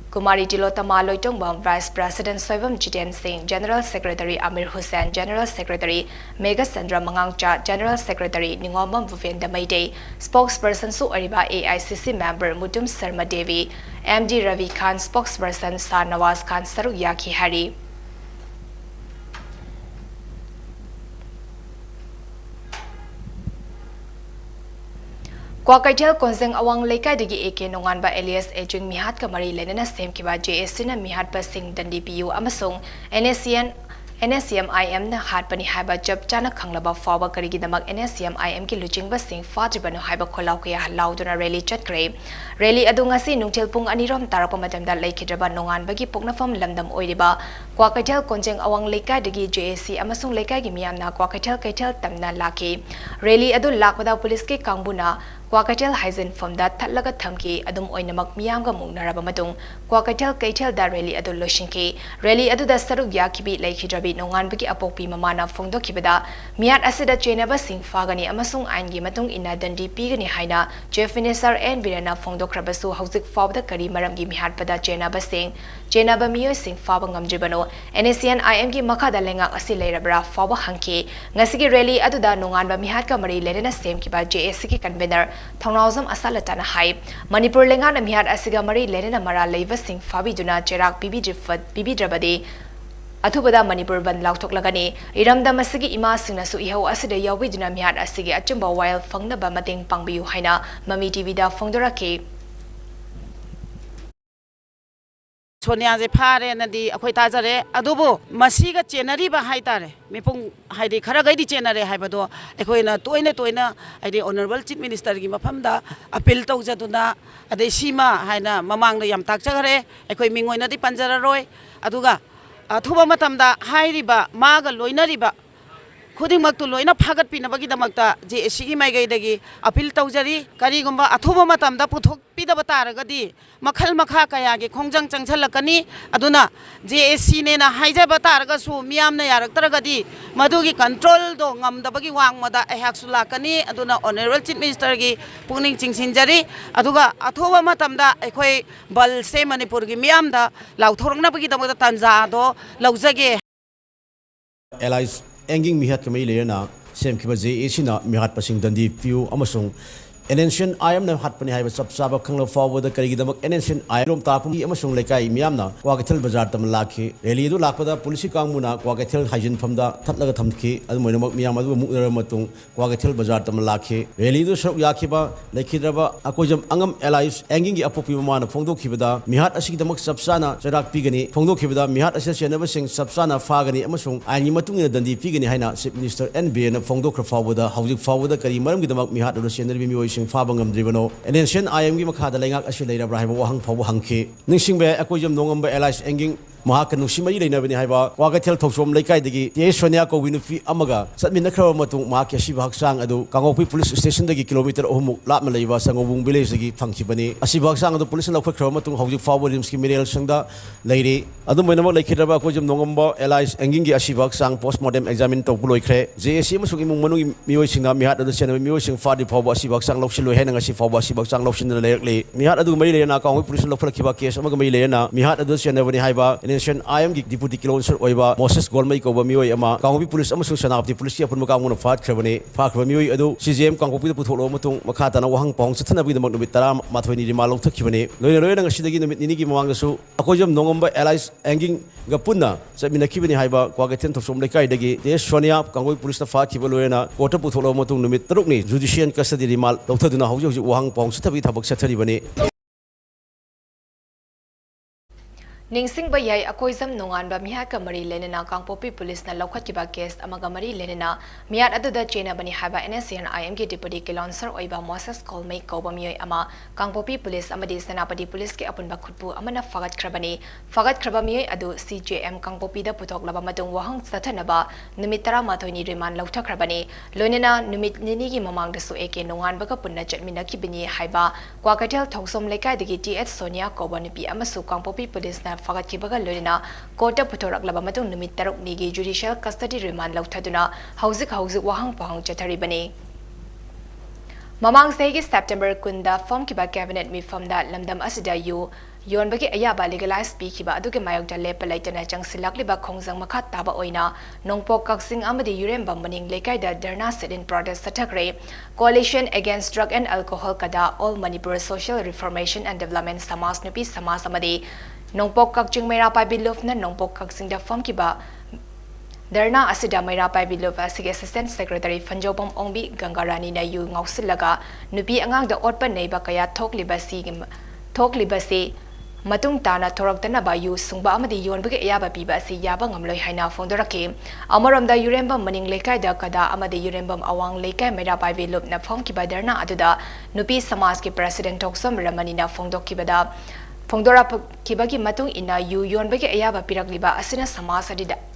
Kumari Tilotama Loitongbam Vice President Soibam Jiten Singh, General Secretary Amir Hussain, General Secretary Mega Sandra Mangangcha, General Secretary Ningomam Vuvenda Maide, Spokesperson Su Ariba AICC Member Mutum Sarma Devi, MD Ravi Khan, Spokesperson Sar Nawaz Khan Saruk Yaki Hari. Kwakaitel Konzeng Awang Leka Digi Eke Nonganba Elias Ejung Mihat Kamari Lenana Sem Kiba JSC na Mihat Pasing Dandi PU Amasong NSCM-IM na Hatpani Haiba Jab Chana Kanglaba Fawa Karigi Damak NSCM-IM ki Luching Basing Fatribano Haiba Kolau Kaya Lauduna Rally Chatkre Rally Adungasi Nungtil Pung Anirom Tarapamadam da Laikidraba Nongan Bagi Poknafam Lamdam Oidiba Kwakaitel Konzeng Awang Leka Digi JSC Amasong Leka Gimiam na Kwakaitel Kaitel Tamna Laki Rally Adu Lakpada Police ki Kangbuna Kwakaitel Haizen from that Tatlaga Thamki Adum Oinamak Miamga Mungnaraba Madung Kwakaitel Kaitel da Rally Adu Loshinki Rally Adu da Saruk Yakibi Laikidrabi Nongan Bagi Apopi Mamana Fongdo Kibada Miat Asida Chenaba Sing Fagani Amasung Angi Matung Ina Dandi Pigani Haina Chief Minister and Birana Fongdo Krabasu Hauzik Fawda Kari Maramgi Mihat Pada Chenaba Sing Chenaba Mio Sing Fabangam Jibano NSCN IMG Makada Lenga Asilairabra Fawa Hanki Ngasigi Rally Adu da Nongan Ba Mihat Kamari Lenana Sem Kiba JSC Convener Thongnawzam Asalatana Hai Manipur Lengana Mihat Asiga Mari Lenana Mara Leiva Sing Fabi Duna Cherak Bibi Drabadi Athubada Manipur Ban Lautok Lagani Iramda Masigi Ima Singnasu Iho Asida Yawi Duna Mihat Asigi Achumba While Fangna Bamating Pangbiu Haina Mami TV da Fongdoraki Sonia je phare na di akhoi ta jare adubu masiga chenari ba haitare mipung haidi khara gaidi chenare haibado akhoi na toina haidi honorable chief minister gi mafamda appeal tau jaduna adai sima haina mamang da yam tak chagare akhoi mingoi na di panjara roi aduga athuba matamda hairiba maga loinariba खुदिंगमक्तु लोइना फागत पिनबगी दमक्ता JSC की माइगैदगी appeal तौजरी करिगुम्बा अथुबा मतमदा पुथोक पिदब तारगदी मखल मखा कयागे खोंजंग चंगछलकनी अदुना JSC ने ना हाइजब तारगसु मियामना यारक्तरगदी मदुगी कंट्रोल दो ngमदबगी वांगमदा एहाक्सुलाकनी अदुना ऑनरेबल चीफ मिनिस्टर की पुनिंग चिंगसिनजरी अदुगा अथुबा मतमदा एखोय बल से मणिपुर की मियामदा लाउथोरंगनबगी दमक्ता तंजा दो लौजगे Allies Enging Mihat Kamay Lerna, Sem Kibazi Isina, Mihat Passing Dandi Few, Amasung, NSCN IM na Hatpani Highway Subsaba Kangla forward the Karigidamak NSCN IM Tapum Amasung Lekai Miamna, Wagatil Bazar Tamlaki, Elidu Lapada, Policy Kamuna, Wagatil Hajin from the Tatlagatamki, Almonamak Miamadu Mukamatung, Wagatil Bazar Tamlaki, Elidu Shop Yakiba, Lekidraba, Akojam Angam Allies, Enging Apopimana, Fondo Kibada, Mihat Asidamak Subsana, Jarak Pigani, Fondo Kibada, Mihat Association never sing Subsana Fagani Amasung, and Yimatung Dandi Pigani Haina, Chief Minister NB and Fondo forward the Housing forward the Karimaram Gidamak Mihat of the Scenery. Fabangam Dribano, and then Shen I am Gimakada Langak Ashila Brahim Wang Pawhanki, Nishingbe, Akojam Nongamba Allies Enging. Mahakanushima Navini Haiba, Wagatel Tosom Lekai Digi, Yeshoniako Winufi Amaga, Satminakra Matu, Markashibak Sang Adu, Kangopi Police Station the kilometer Omu, Latmaleva, Sangobung Village, Funkibani, Asibak Sang, the police of Kromatu, how you forward him Skimil Sanga, Lady, Adumano like Kiraba Kojam Nongamba, Allies, Engingi Ashibak Sang, postmortem examine Topuloikre, JSM Manu Muising, Mihat the Senate Musing Fadi Poba Sibak Sang Lopsilo Henangashi Foba Sibak Sang Lopsin the Lately, Mihat Adu Milena, Police of Kiba case, Amagamilena, Mihat the Senate Haiba, Presidential IM gi Deputy Councillor oiba Moses Golmai ko bamioi ama Kangpopi Police amasung Senapati Police apun makamuna fat khrabani fa khrabamioi adu CGM Kangpopi putholo matung makha tana wahang pong chathana bi damak numit tara mathoi ni rima lok thakibani loina loina ngasidagi numit nini gi mamang su akojam nongomba allies anging ga punna chamina kibani haiba kwagaten thosom lekai dagi te Sonia Kangpopi Police na fa kiba loina kota putholo matung numit taruk ni judicial custody rimal lokthaduna hauji hauji wahang pong chathabi thabak chathari bani Ningsing bayay akoizam nungan ba miha ka mari lenena Kangpopi Police na lokhat ki ba case amaga mari lenena miat aduda chena bani haba NSCN IMG Deputy Councillor oiba Moses Kolmai ko ba mioi ama Kangpopi Police amadi Senapati Police ke apun ba khutpu amana fagat khraba mioi adu CJM Kangpopi da putok laba matung wahang sathana ba numit tara mathoi ni reman lokta khrabani loinena numit nini gi mamang da su eke nungan ba ka punna chatmina ki bini haiba kwakatel thongsom lekai digi TH Sonia ko ba nipi amasu Kangpopi Police na fagat ki baga loina kota putorak laba matung numit taruk nigi judicial custody remand lauthaduna hauzik wahang pahang chathari bani mamang segi September kunda form ki ba cabinet mi form da lamdam asida yu yon bagi ayaba legalize pi ki ba aduge mayok da lepa laitana changsilak liba khongjang makha taba oina nongpok kaksing amadi yurem bambaning lekai da dharna sit in protest sathakre coalition against drug and alcohol kada all Manipur social reformation and development samas nupi samas amadi nongpok kakching mera pai bilof na nongpok kaksing da form ki ba Darna asida maira pai bilov asige assistant secretary Fanjobam Ongbi Gangarani na yu ngausilaga nupi angang da otpa neiba kaya thoklibasi matung tana thoraktana ba yu sungba amadi yonbage ayaba piba si yaba ngamloi haina fondorake amaram da yurembam maning lekai da kada amadi yurembam awang lekai maira pai bilov na form ki ba darna aduda nupi samas ki president Toksom Ramani na fongdok ki bada Fongdora kibagi matung ina yu yonbage ayaba piragliba asina samas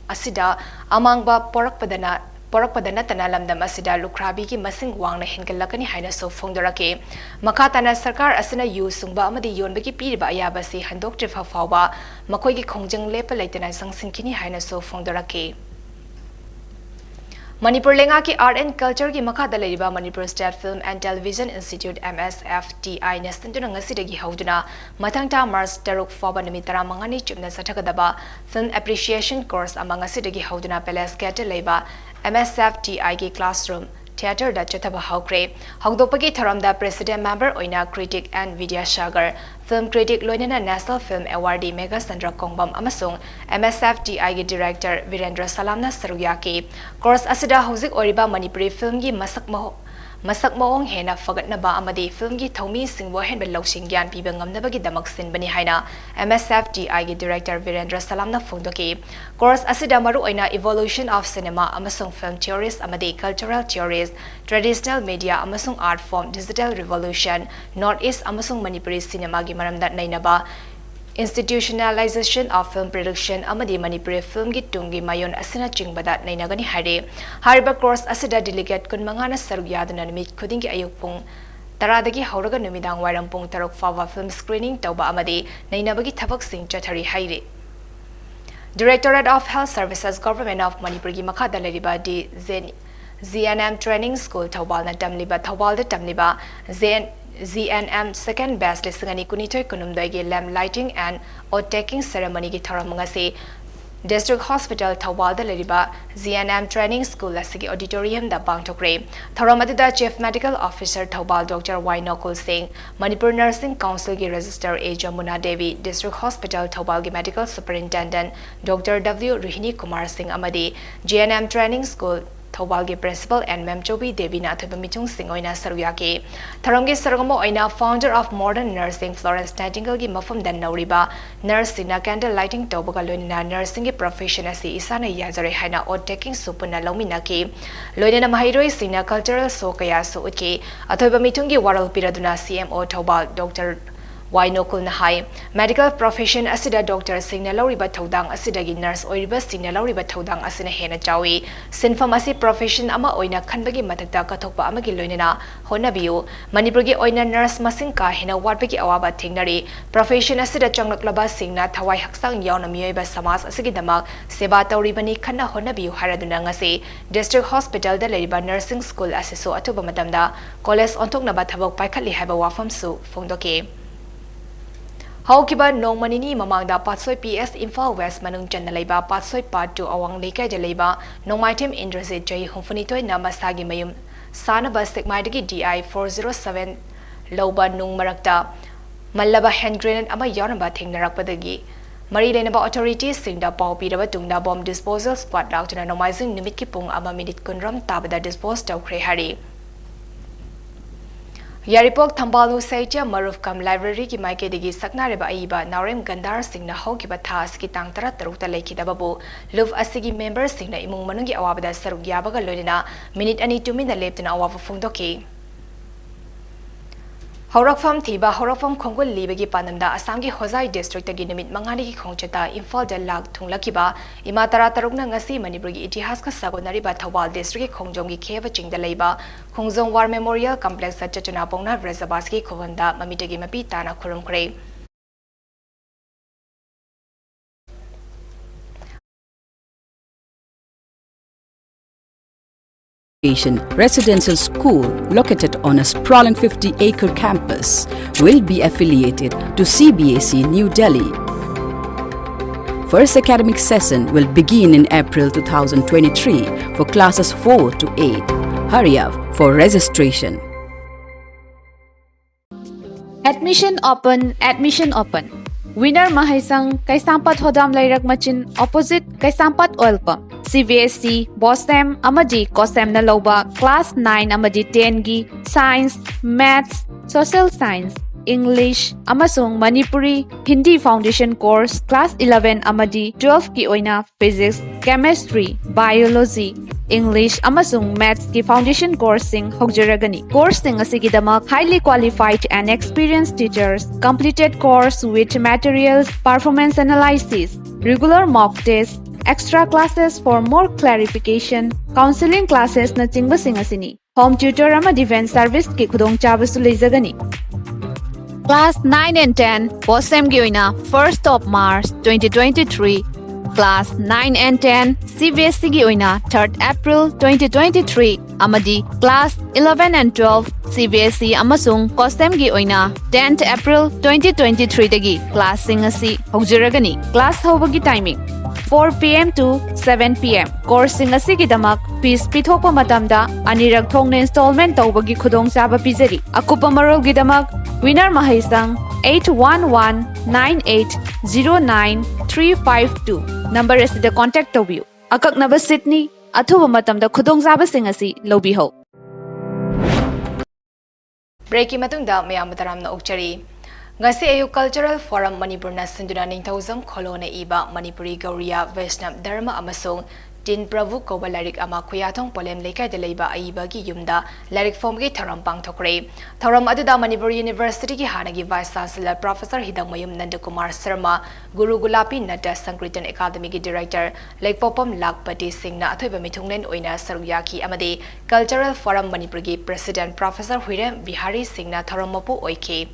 asida amangba porak padana tanalamdam asida lukrabi ki masing wangna hengalakani haina so fongdora ke makatana sarkar asina yu sungba amadi yonbagi piriba ayaba si handok trifa fawba makoi ki khongjang lepa laitana sangsinkini haina so fongdora ke Manipur lenga ki art and culture ki makha dalariba Manipur State Film and Television Institute MSFTI nestan tuna ngasi dagi hauduna mathangta Mars taruk faba nimitara mangani chumna sathakadaba film appreciation course amanga sidagi hauduna palace kete leiba MSFTI ki classroom theater da chathaba haukre haudopagi tharamda president member oina critic and Vidyasagar film critic loinena National Film Awardee Mega Sandra Kongbam amasung MSFTI gi director Virendra Salamna Saruyaki course asida hauzik oriba Manipuri film gi masak maong hena fagatna ba amadi film gi thomi singwa hen bel loksing gyan piba ngamna bagi damak sin bani haina MSFTI gi director Virendra Salamna phongdoki course asida maru oina evolution of cinema amasung film theories amadi cultural theories traditional media amasung art form digital revolution northeast amasung Manipuri cinema gi maramda nainaba institutionalization of film production amadi Manipuri film gi tungi mayon asina chingbada nainagani hare hariba course asida delegate kun mangana sarugyadana nimit khudingi ayukpung taradagi hauraga numidang wairam pung tarok fawa film screening tauba amadi nainabagi thabak sing chathari haire Directorate of Health Services Government of Manipur gi makha dalariba di ZNM Training School Thawbal na tamliba Thawbal da tamliba ZNM second best lisangani kunitoy kunumdagi lamp lighting and odd-taking ceremony gi thoramangasi District Hospital Thawbal da lariba ZNM Training School asigi auditorium da bangthokre thoramadida Chief Medical Officer Thawbal Dr. Wainokul Singh Manipur Nursing Council gi Register A Jamuna Devi District Hospital Thawbal gi Medical Superintendent Dr. W Ruhini Kumar Singh amadi GNM Training School Thawbal gi Principal and Mem Chobi Devi na thoba michung sing oina saruyaki tharamgi sargamo oina founder of modern nursing Florence Nightingale gi mafam dan nauriba nursing na candle lighting tobaga loina nursing gi profession asi isana yazare haina odd taking supuna lomina ki loina mahiroi sina cultural so kaya so utki athoba michung gi waral piraduna CMO Thawbal Dr. Wainokul na hai medical profession asida doctor singna lauriba thodang asida gi nurse oiriba singna lauriba thodang asina hena chawi sinfam asi profession ama oina khanbagi matakta kathokpa amagi loinena honabiu Manipur gi oina nurse masing ka hena watbagi awaba thingnari profession asida changlaklaba singna thawai haksang yauna miyoiba samas asigi damak seba tauribani khanna honabiu haraduna ngasi district hospital da leriba nursing school asiso atuba matamda college ontokna ba thabok paikhatli haiba wafam su phongdoke Haukiba Nongmanini Mamangda Patsoi PS Imphal West Manung Chana Leba Patsoi Part 2 Awang Lekai Jaleba Nongmaitim Indrasit Jai Humfunitoi Namasagi Mayum Sanaba Stigmaidagi DI 407 Loba Nung Marakta Malaba hand grenade ama Yarnaba Thingnarakpadagi Mari Lenaba authorities Singda Pau Piraba Tungda bomb disposal squad Lautuna Nomizing Nimit Kipung ama Minute Kunram Tabada disposed of Krehari Yaripok Tambalu Saitia Maruf Kam Library ki Maike Digi Saknareba Aiba Narem Gandar Singna Hokiba Tas ki Tangtara Taruta Leki Dababu Luv Asigi members Singna Imung Manungi Awabada Sarugyabaga Lodina Minute Ani 2 minute left in Awafa Fundoki Horakfam Thiba Horakfam Kongul Libagi Panamda Asamgi Hozai District agi Nimit Mangani ki Khongchata Imphal da Lag Thunglakiba Imatara Tarukna ngasi Manipuri Itihas ka Sagonariba Thawal District ki Khongjomgi Kheva Chingda Leiba Khongjom War Memorial Complex sa Chachana Pongna Rezabaski Khowanda Mamitagi Mapi Tana Khurum Kre Residential school located on a sprawling 50-acre campus will be affiliated to CBSE New Delhi. First academic session will begin in April 2023 for classes 4 to 8. Hurry up for registration. Admission open. Winner Mahaisang Kaisampat Hodam Lairak Machin opposite Kaisampat Oil Pump. CVSC, Bosem, Amadi, Kosem Naloba, Class 9 Amadi 10 Gi, Science, Maths, Social Science, English, Amasung Manipuri, Hindi Foundation Course, Class 11 Amadi 12 Ki Oina, Physics, Chemistry, Biology, English, Amasung Maths Ki Foundation Course Sing Hogjaragani. Course Sing Asigidamak, highly qualified and experienced teachers, completed course with materials, performance analysis, regular mock tests, extra classes for more clarification, counseling classes na chingba singasini. Home tutor ama defense service ki khudong chabasu leizagani. Class 9 and 10 Bosem gi oina 1st of March 2023. Class 9 and 10 CBSE gi oina 3rd April 2023. Amadi Class 11 and 12 CBSE amasung Kosem gi oina 10th April 2023 dagi class singasi hogjaragani. Class hobagi timing 4 p.m. to 7 p.m. Course singasi gidamak fees pithokpa matamda anirak thongna installment tawbagi khudong chaba pizari. Akupa marol gidamak winner mahaisang 8119809 number asida contact tawbiu. Akaknaba Sydney athuba matamda khudong chaba singasi lobiho. Breaki matungda mayam taramna ukchari Ngasi ayu Cultural Forum Manipur na sinduna ningthauzam kholona iba Manipuri Gauriya Vaishnava Dharma amasung Tin Pravu Koba Larik ama Khuyathong Polem Lekai de leiba aiba gi yumda Larik Form gi tharam pangthokre. Tharam aduda Manipur University ki hanagi Vice Chancellor Professor Hidangmayum Nandakumar Sharma, Guru Gulapi Nada Sankritan Academy ki Director Lekpopam Lakpati Singh na athoiba mithunglen oina saruyaki amade Cultural Forum Manipur ki President Professor Huirem Bihari Singh na tharamapu oike.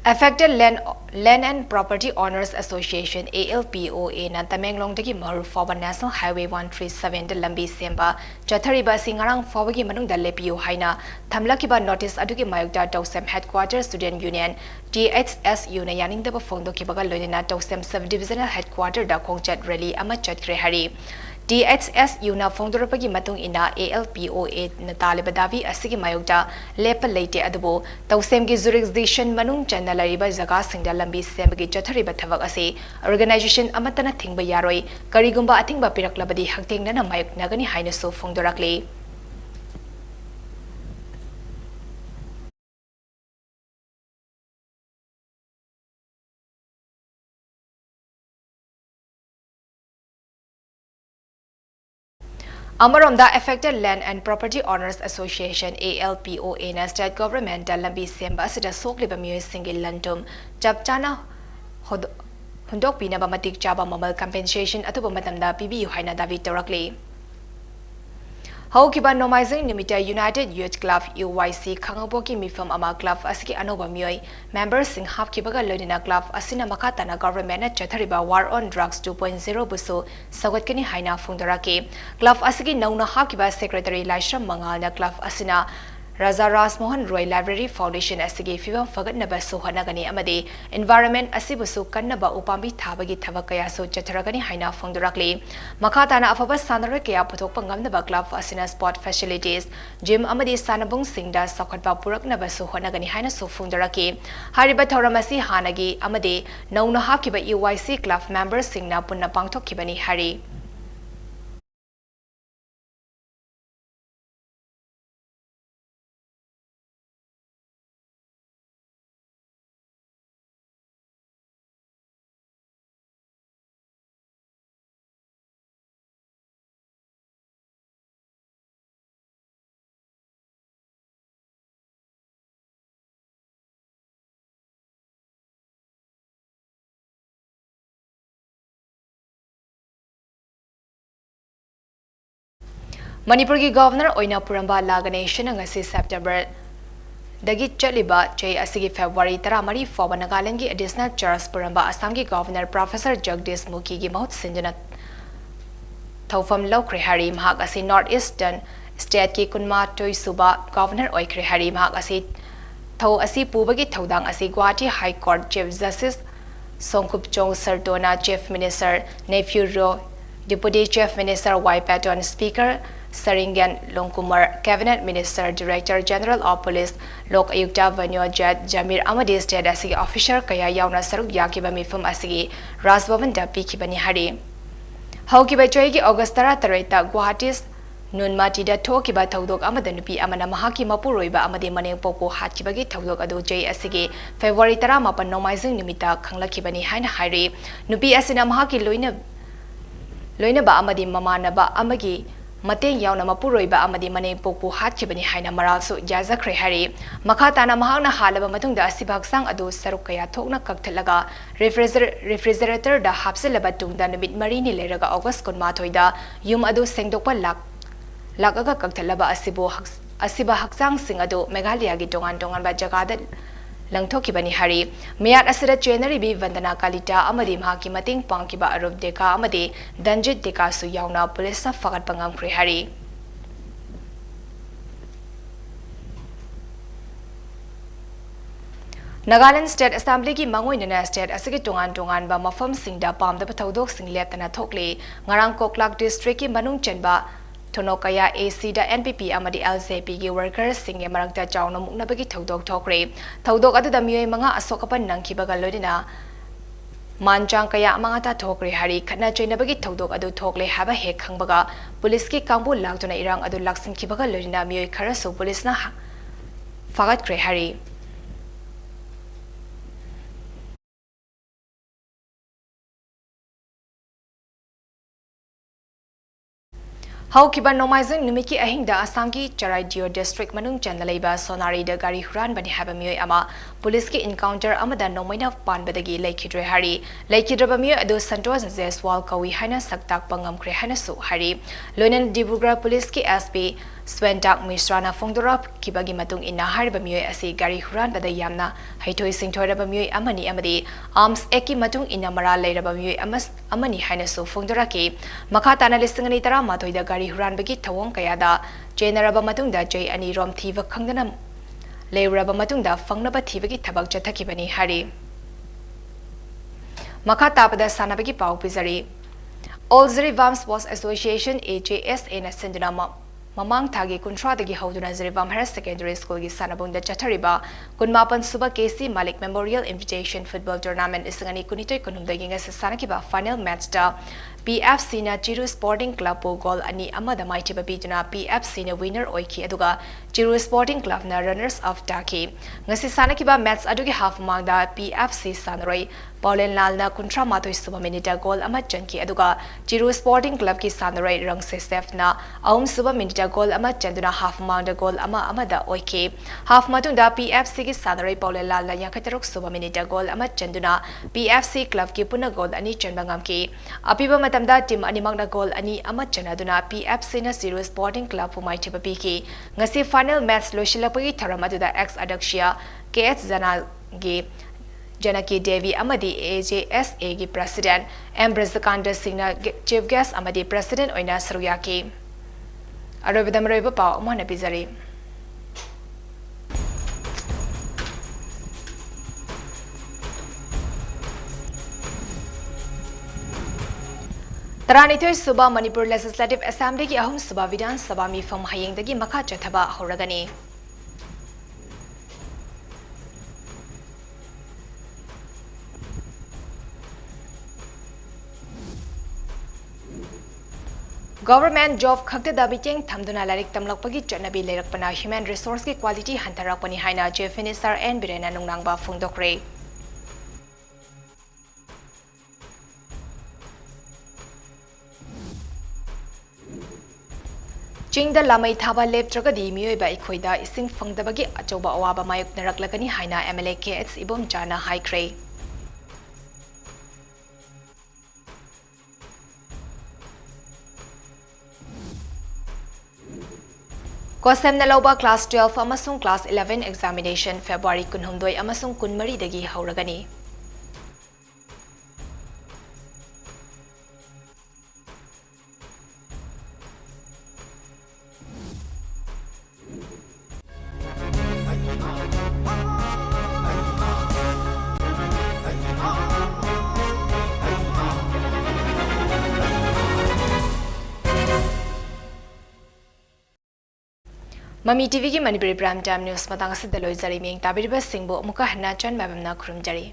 Affected Land and Property Owners Association ALPOA na Tamenglong dagi Maru Foba National Highway 137 de lambi semba chathariba singarang fobagi manungda lepiu haina thamlakiba notice adugi mayukda Tausem Headquarters Student Union THSU na yaningda ba phongdo kibaga loina Tausem Subdivisional Headquarter da khongchat rally ama chatkre hari THSU na phongdorapagi matung ina ALPOA na talibadavi asigi mayukda lepa leite adubo Tausem gi jurisdiction manung chana lariba jaga singda lambi sembagi chathariba thavak ase organization amatana thingba yaroi karigumba athingba piraklabadi haktengna na mayuk nagani haina so phongdorakle Amaronda Affected Land and Property Owners Association ALPOA na state government da lambi semba sida sokliba miyoi singil lantum chapchana hundok pinaba matik chaba mamal compensation atuba matamda PBU haina davi torakli Haukiba Nomaizing Nimita United Youth Club UYC Kangaboki Mifam Ama Club Asiki Anoba Mui members sing Hapkibaga Lodina Club Asina Makatana Government at Chatariba War on Drugs 2.0 Busu Sawatkani Haina Fundaraki Club Asiki Nauna Hakiba Secretary Laisham Mangalna Club Asina Raza Ras Mohan Roy Library Foundation Asigi Fibam Fagat Nabasu Hanagani Amadi Environment Asibusu Kanaba Upambi Tabagi Tabakayasu Chataragani Haina Fundurakli Makatana Afaba Sanarakia Putopangam Naba Club Asina Sport Facilities Jim Amadi Sanabung Singda Sakatba Purak Nabasu Hanagani Haina Su Fundaraki Hariba Tauramasi Hanagi Amadi Nauna Hakiba UYC Club members Singna Punna Pangtok Kibani Hari Manipuri Governor Oina Puramba Laganation ngasi September Dagi Chaliba J Asigi February Taramari Foba Nagalangi Additional Charles Puramba Assamgi Governor Professor Jagdish Mukhi gi Mahut Sinjana Thofam Lokre Hari Mahak Asi Northeastern State ki Kunma Toy Suba Governor Oikre Hari Mahak Asi Tho Asi Pubagi Thodang Asi Guwahati High Court Chief Justice Songkup Chong Sardona Chief Minister Nephew Ro Deputy Chief Minister Y Patton Speaker Saringan Longkumar, Cabinet Minister, Director General of Police, Lok Ayukta Vanyo Jad Jamir Amadi State Asigi Officer Kaya Yauna Saruk Yakiba Mifum Asigi Rasbavan Dapi Kibani Hari. Haukiba Choigi Augustara Tareta Guwahatis Nunmati da Tokiba Taudok Amadanupi Amana Mahaki Mapuroiba Amadi Maneng Popo Hatkibagi Taudok Ado J Asigi February Tarama Panomizing Nimita Kangla Kibani Hain Hari Nupi Asina Mahaki Loina Ba Amadi Mamana Ba Amagi Mateng Yauna Mapuroiba Amadi Mane Popu Hatkibani Haina Maralsu Jazakre Hari Makatana Mahana Halaba Matunda Asibak Ado Sarukaya Tokna Kaktalaga Refrigerator da Hapsilaba Tungda Namit Marini Leraga August Konmatoida Yum Ado Sengdopa Lagaga Kaktalaba Asiba Haksang Sing Ado Meghalaya Tongan Bajagada Langtokibani Hari Mayat Asira January B Vandana Kalita Amadi Mahaki Mating Pangkiba Arub Deka Amadi Danjit Deka Su Yauna Police na Fagat Pangam Kre Hari Nagaland State Assembly ki Mangoy na State asigi tungan ba mafam singda pamda patawdok sing leptana thokle ngarang Koklak District ki Manung Chenba Tonokaya AC da NPP amadi LJP gi workers singe marakta chawna mukna bagi thodok thokre thodok adu da miyoi manga asokapan nangkibaga lodina manjang kaya mga ta thokre hari khana chaina bagi thodok adu thokle haba he khangbaga police ki kangbu laktuna irang adu laksin kibaga lodina miyoi kharasu police na fagat kre hari Haukiba Nomaizing Nimiki Ahingda Asamki Charaidio District Manung Chandaleiba Sonari da Gari Huran Bani Habamio Ama Police ki encounter Amada Nomaina Pan Badagi Lakidre Hari Lakidabamio Ado Santos Zeswal Kawi Hana Saktak Pangam Kre Hanasu Hari Lonan Dibugra Police ki SP Swentak Misrana Fongdorap Kibagi Matung Ina Harbamio Asi Gari Huran Bada Yamna Haitoi Singtorabamio Amani Amadi Arms Eki Matung Ina Mara Lairabamio Amani Hanasu Fongdoraki Makatana Listangani Tara Matoida Gari Huran bagi Tawong Kayada Jenaraba Matungda Jay Ani Rom Thiva Kangdanam Layraba Matungda Fangnaba Thivagi Tabak Jatakibani Hari Makatapada Sanabagi Pau Pizari All Zerivam Sports Association AJS in Ascendana Mamang Tagi Kuntra the Gihoduna Zerivam Higher Secondary School Gisanabunda Chatariba Kunmapan Suba KC Malik Memorial Invitation Football Tournament Isangani Kunito Kunumdaginga Sanakiba Final Match da PFC na Chiru Sporting Club po goal ani amada maiti babiduna PFC na winner oiki aduga Chiru Sporting Club na runners up taki ngasi sanakiba match adugi half mangda PFC sanroi Paulen Lal na kontra matoi suba minita goal ama chanki aduga Chiru Sporting Club ki sanroi rang se step na suba minita goal ama chanduna half mangda goal ama amada oiki half matunda PFC ki sanroi Paulen Lal na yakatarok suba minita goal ama chanduna PFC Club ki puna goal ani chanbangam ki apiba matamda team animakna goal ani ama chanaduna PFC na Sirius Sporting Club pumai thiba piki ngasi final match loshilapagi tharam aduda ex adakshiya KH Janaki Devi amadi AJSA gi president Ambrazakanda Singna chief guest amadi president oina saruyaki arobidam roiba paw mona bizari Taranithoi Suba Manipur Legislative Assembly ki ahum Suba Vidhan Sabha mifam hayengdagi makha chathaba horagani. Government job khakta da meeting thamduna larik tamlakpagi chanabi leirakpana human resource ki quality hantarakpani haina Chief Minister N Birena nungnangba phungdokre. Chingda lamai thaba leptragadi mioiba ikhoida ising phangdabagi achoba awaba mayuk naraklagani haina MLA KH ibom jana haikre. Kosem na lauba class 12 amasung class 11 examination February 16 amasung 13 dagi hauragani. Mami TV ki Manipuri Prime Time News matang sa daloy jari ming tabiri ba singbo muka hana chan mabam na khurumjari.